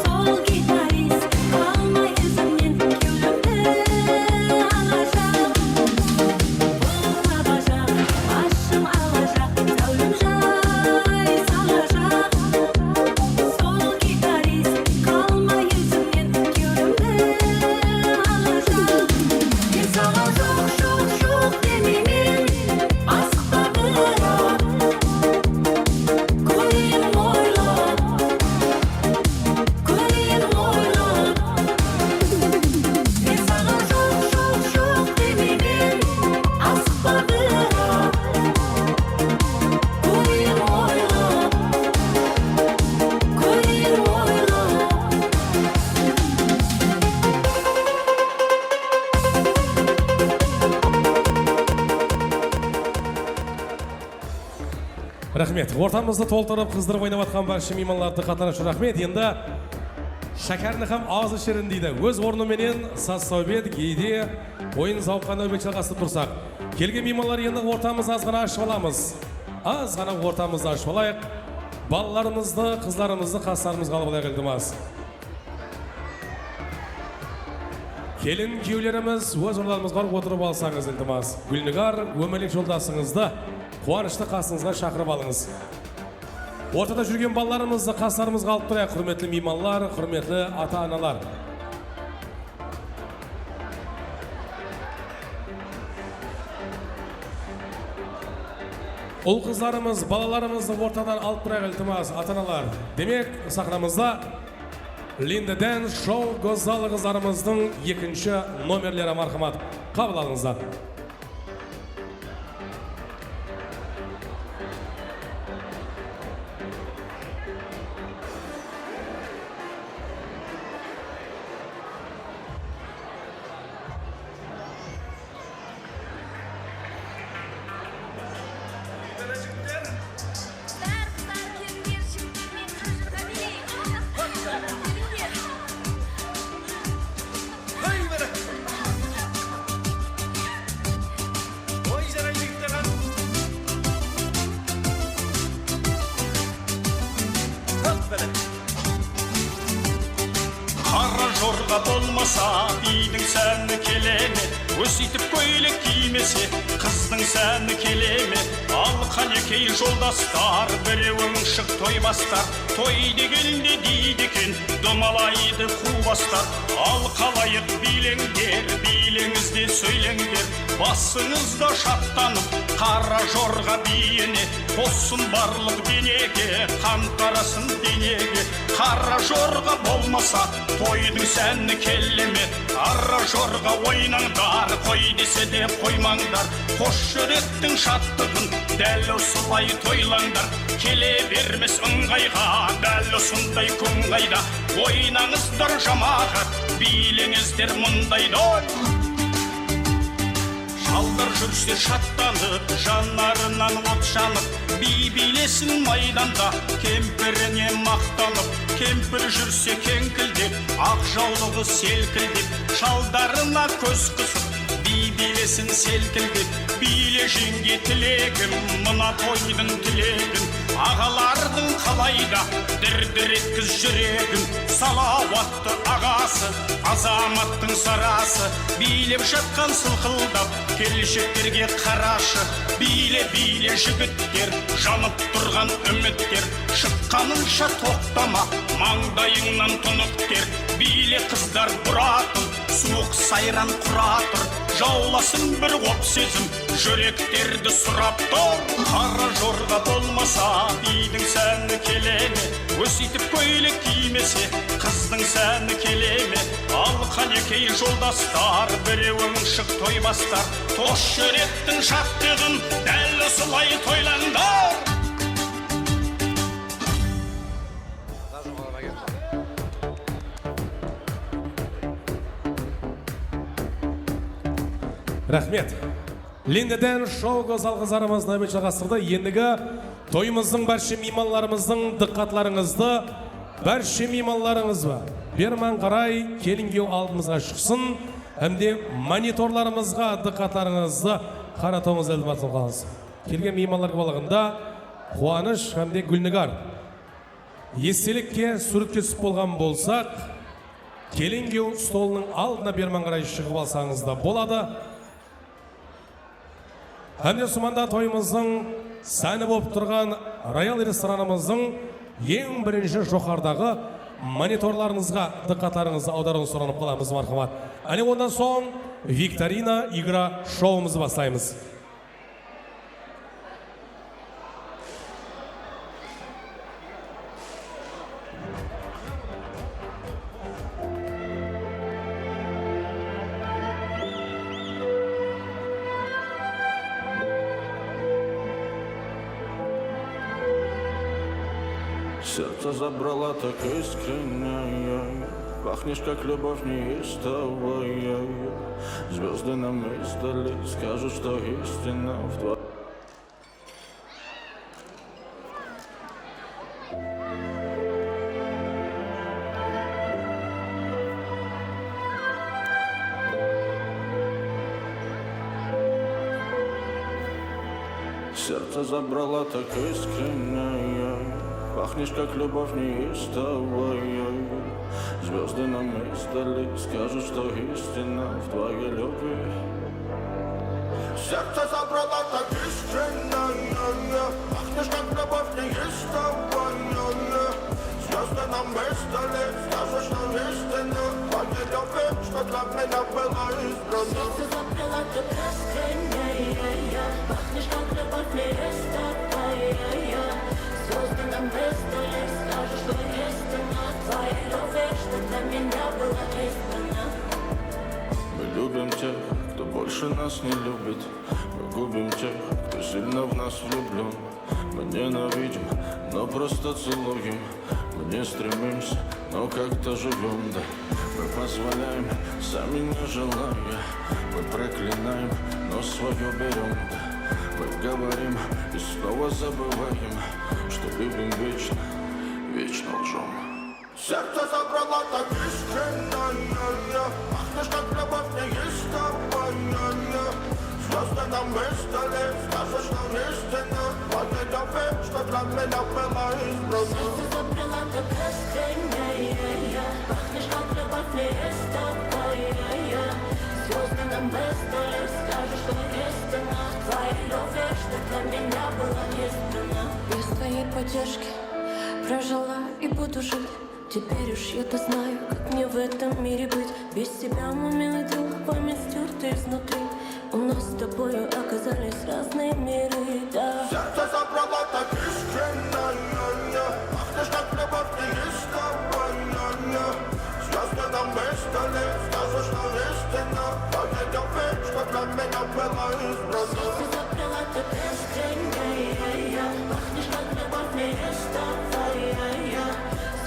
Sol gitarist kalma yüzümden gülümde alacak. Bul tabacak, başım alacak, zölüm jay salacak. Sol gitarist kalma yüzümden gülümde alacak. Bir sana çok demimin asıkta bırak. Koyun oyla, bir sana çok demimin asıkta bırak. Koyun oyla. Рахмет. Ортамызды толтырып, қыздырып ойнап атқан барша мейманларды қатарышы рахмет. Енді шәкәрні һәм ağzı шірін дейді. Өз орныменен саз сәубет, кейде ойын зауққа нәубет жалғастырып тұрсақ. Келген мейманлар енді ортамыз аз ғана ашып аламыз. Аз ғана ортамызды ашып алайық. Балаларымызды, қызларымызды қастарымызға алып алайық, Ілдімас. Келін күйеулеріміз өз орналарыңызға отырып алсаңыз iltimos. Gulnigar өмірлік жолдасыңызды қуанышты қасыңызға шақырып алыңыз. Ортада жүрген балаларымызды қастарымызға алып тұрайық, құрметті меймандар, құрметті ата-аналар. Ұл қыздарымыз, балаларымызды ортадан алып тұрайық, iltimos, ата-аналар. Демек, сахнамызда Linda Dance шоу гозалы қыздарымыздың екінші номерлері мархамат. Қабыл алыңыздар. Қара жорға болмаса бидің сәні келеме, өсейтіп көйлек кимесе қыздың сәні келеме. Ал қалекей жолдастар, біреуің шық тойбастар, той дегенде дейді екен домалайды қубастар. Ал қалайық билеңдер, билеңізде сөйлеңдер, басыңызда шаттанып қара жорға биіне, қоссын барлық денеге, қан қарасын денеге. Қара жорға болмаса тойдың сәні келеме, ара жорға ойнаңдар, қой десе де қоймаңдар. Қош жүректің шаттығын дәл осылай тойлаңдар, келе бермес ыңғайға дәл осындай күн қайда. Ойнаңыздар жамағат, билеңіздер мұндайда. Шалдар жүрсе шаттанып, жанарынан от жанып, би билесін майданда, кемпіріне мақтанып. Кемпір жүрсе кеңкілдеп, ақ жаулығы селкілдеп, шалдарына көз қысып, би билесін селкілдеп. Биле жеңге тілегім, мына тойдың тілегін, ағалардың қалайда дір-дір еткіз жүрегін. Салауатты ағасы, азаматтың сарасы, билеп жатқан сылқылдап, келешектерге қарашы. Биле жігіттер, жанып тұрған үміттер, шыққанынша тоқтама, маңдайыңнан тұнықтер. Биле қыздар бұратын, суық сайран құратыр, жауласын бір оп сезім, жүректерді сұрап тұр. Қара жорға болмаса бидің сәні келеме, өсейтіп көйлек кимесе қыздың сәні келеме. Ал қалекей жолдастар, біреуің шық тойбастар, тош жүректің шаттығын дәл осылай тойлаңдар. Рахмет. Linda Dance шоу гозал қыздарымыз нөбет жалғастырды. Ендігі тойымыздың баршы мейманларымыздың диққатларыңызды, баршы мейманларыңызға берман қарай келінге алдымызға шықсын, әмде мониторларымызға диққатларыңызды қаратуыңыз iltimos қалыңыз. Келген мейманларға балығында қуаныш әмде Gulnigar. Естелікке суретке түсіп болған болсақ, келінге столының алдына берман қарай шығып алсаңыз да болады. Әмде сұманда тойымыздың сәні болып тұрған Royal ресторанымыздың ең бірінші жоғарыдағы мониторларыңызға диққатларыңызды аударуыңызды сұранып қаламыз мархамат. Әне ондан соң викторина игра шоуымызды бастаймыз. Сердце забрала так искренне, пахнешь как любовь неистовая. Звезды нам издали, скажут, что истина в твоем. Сердце забрала так искренне, пахнешь как любовь неистовая. Звезды нам издали скажут, что истина в твоей любви. Сердце забрала так искренне, пахнешь как любовь неистовая. Звезды нам издали скажут, что истина в твоей любви, что для меня была избрана. Сердце забрала так искренне, пахнешь как любовь неистовая. Звезды нам издали скажут, что истина в твоей любви, что для меня была избрана. Мы любим тех, кто больше нас не любит. Мы губим тех, кто сильно в нас влюблен. Мы ненавидим, но просто целуем. Мы не стремимся, но как-то живем, да. Мы позволяем, сами не желая. Мы проклинаем, но свое берем, да. Мы говорим и снова забываем, что любим вечно, вечно лжем. Сердце забрала так искренне, пахнешь как любовь неистовая. Звезды нам издали скажут, что истина в твоей любви, что для меня была избрана. Сердце забрала так искренне, пахнешь как любовь неистовая. Звезды нам издали скажут, что истина в твоей любви, что для меня была избрана. Без твоей поддержки прожила и буду жить. Теперь уж я-то знаю, как мне в этом мире быть. Без тебя, мой милый друг, память стерта изнутри. У нас с тобою оказались разные миры, да. Сердце забрала так искренне, пахнешь как любовь неистовая. Звезды нам издали скажут, что истина в твоей любви, что для меня была избрана. Сердце забрала так искренне, пахнешь как любовь неистовая.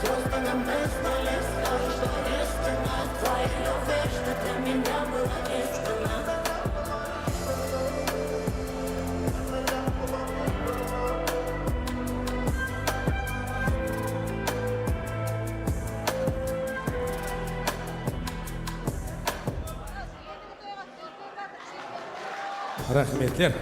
Звезды нам издали скажут, что истина в твоей любви, что для меня была избрана. Рахметлер.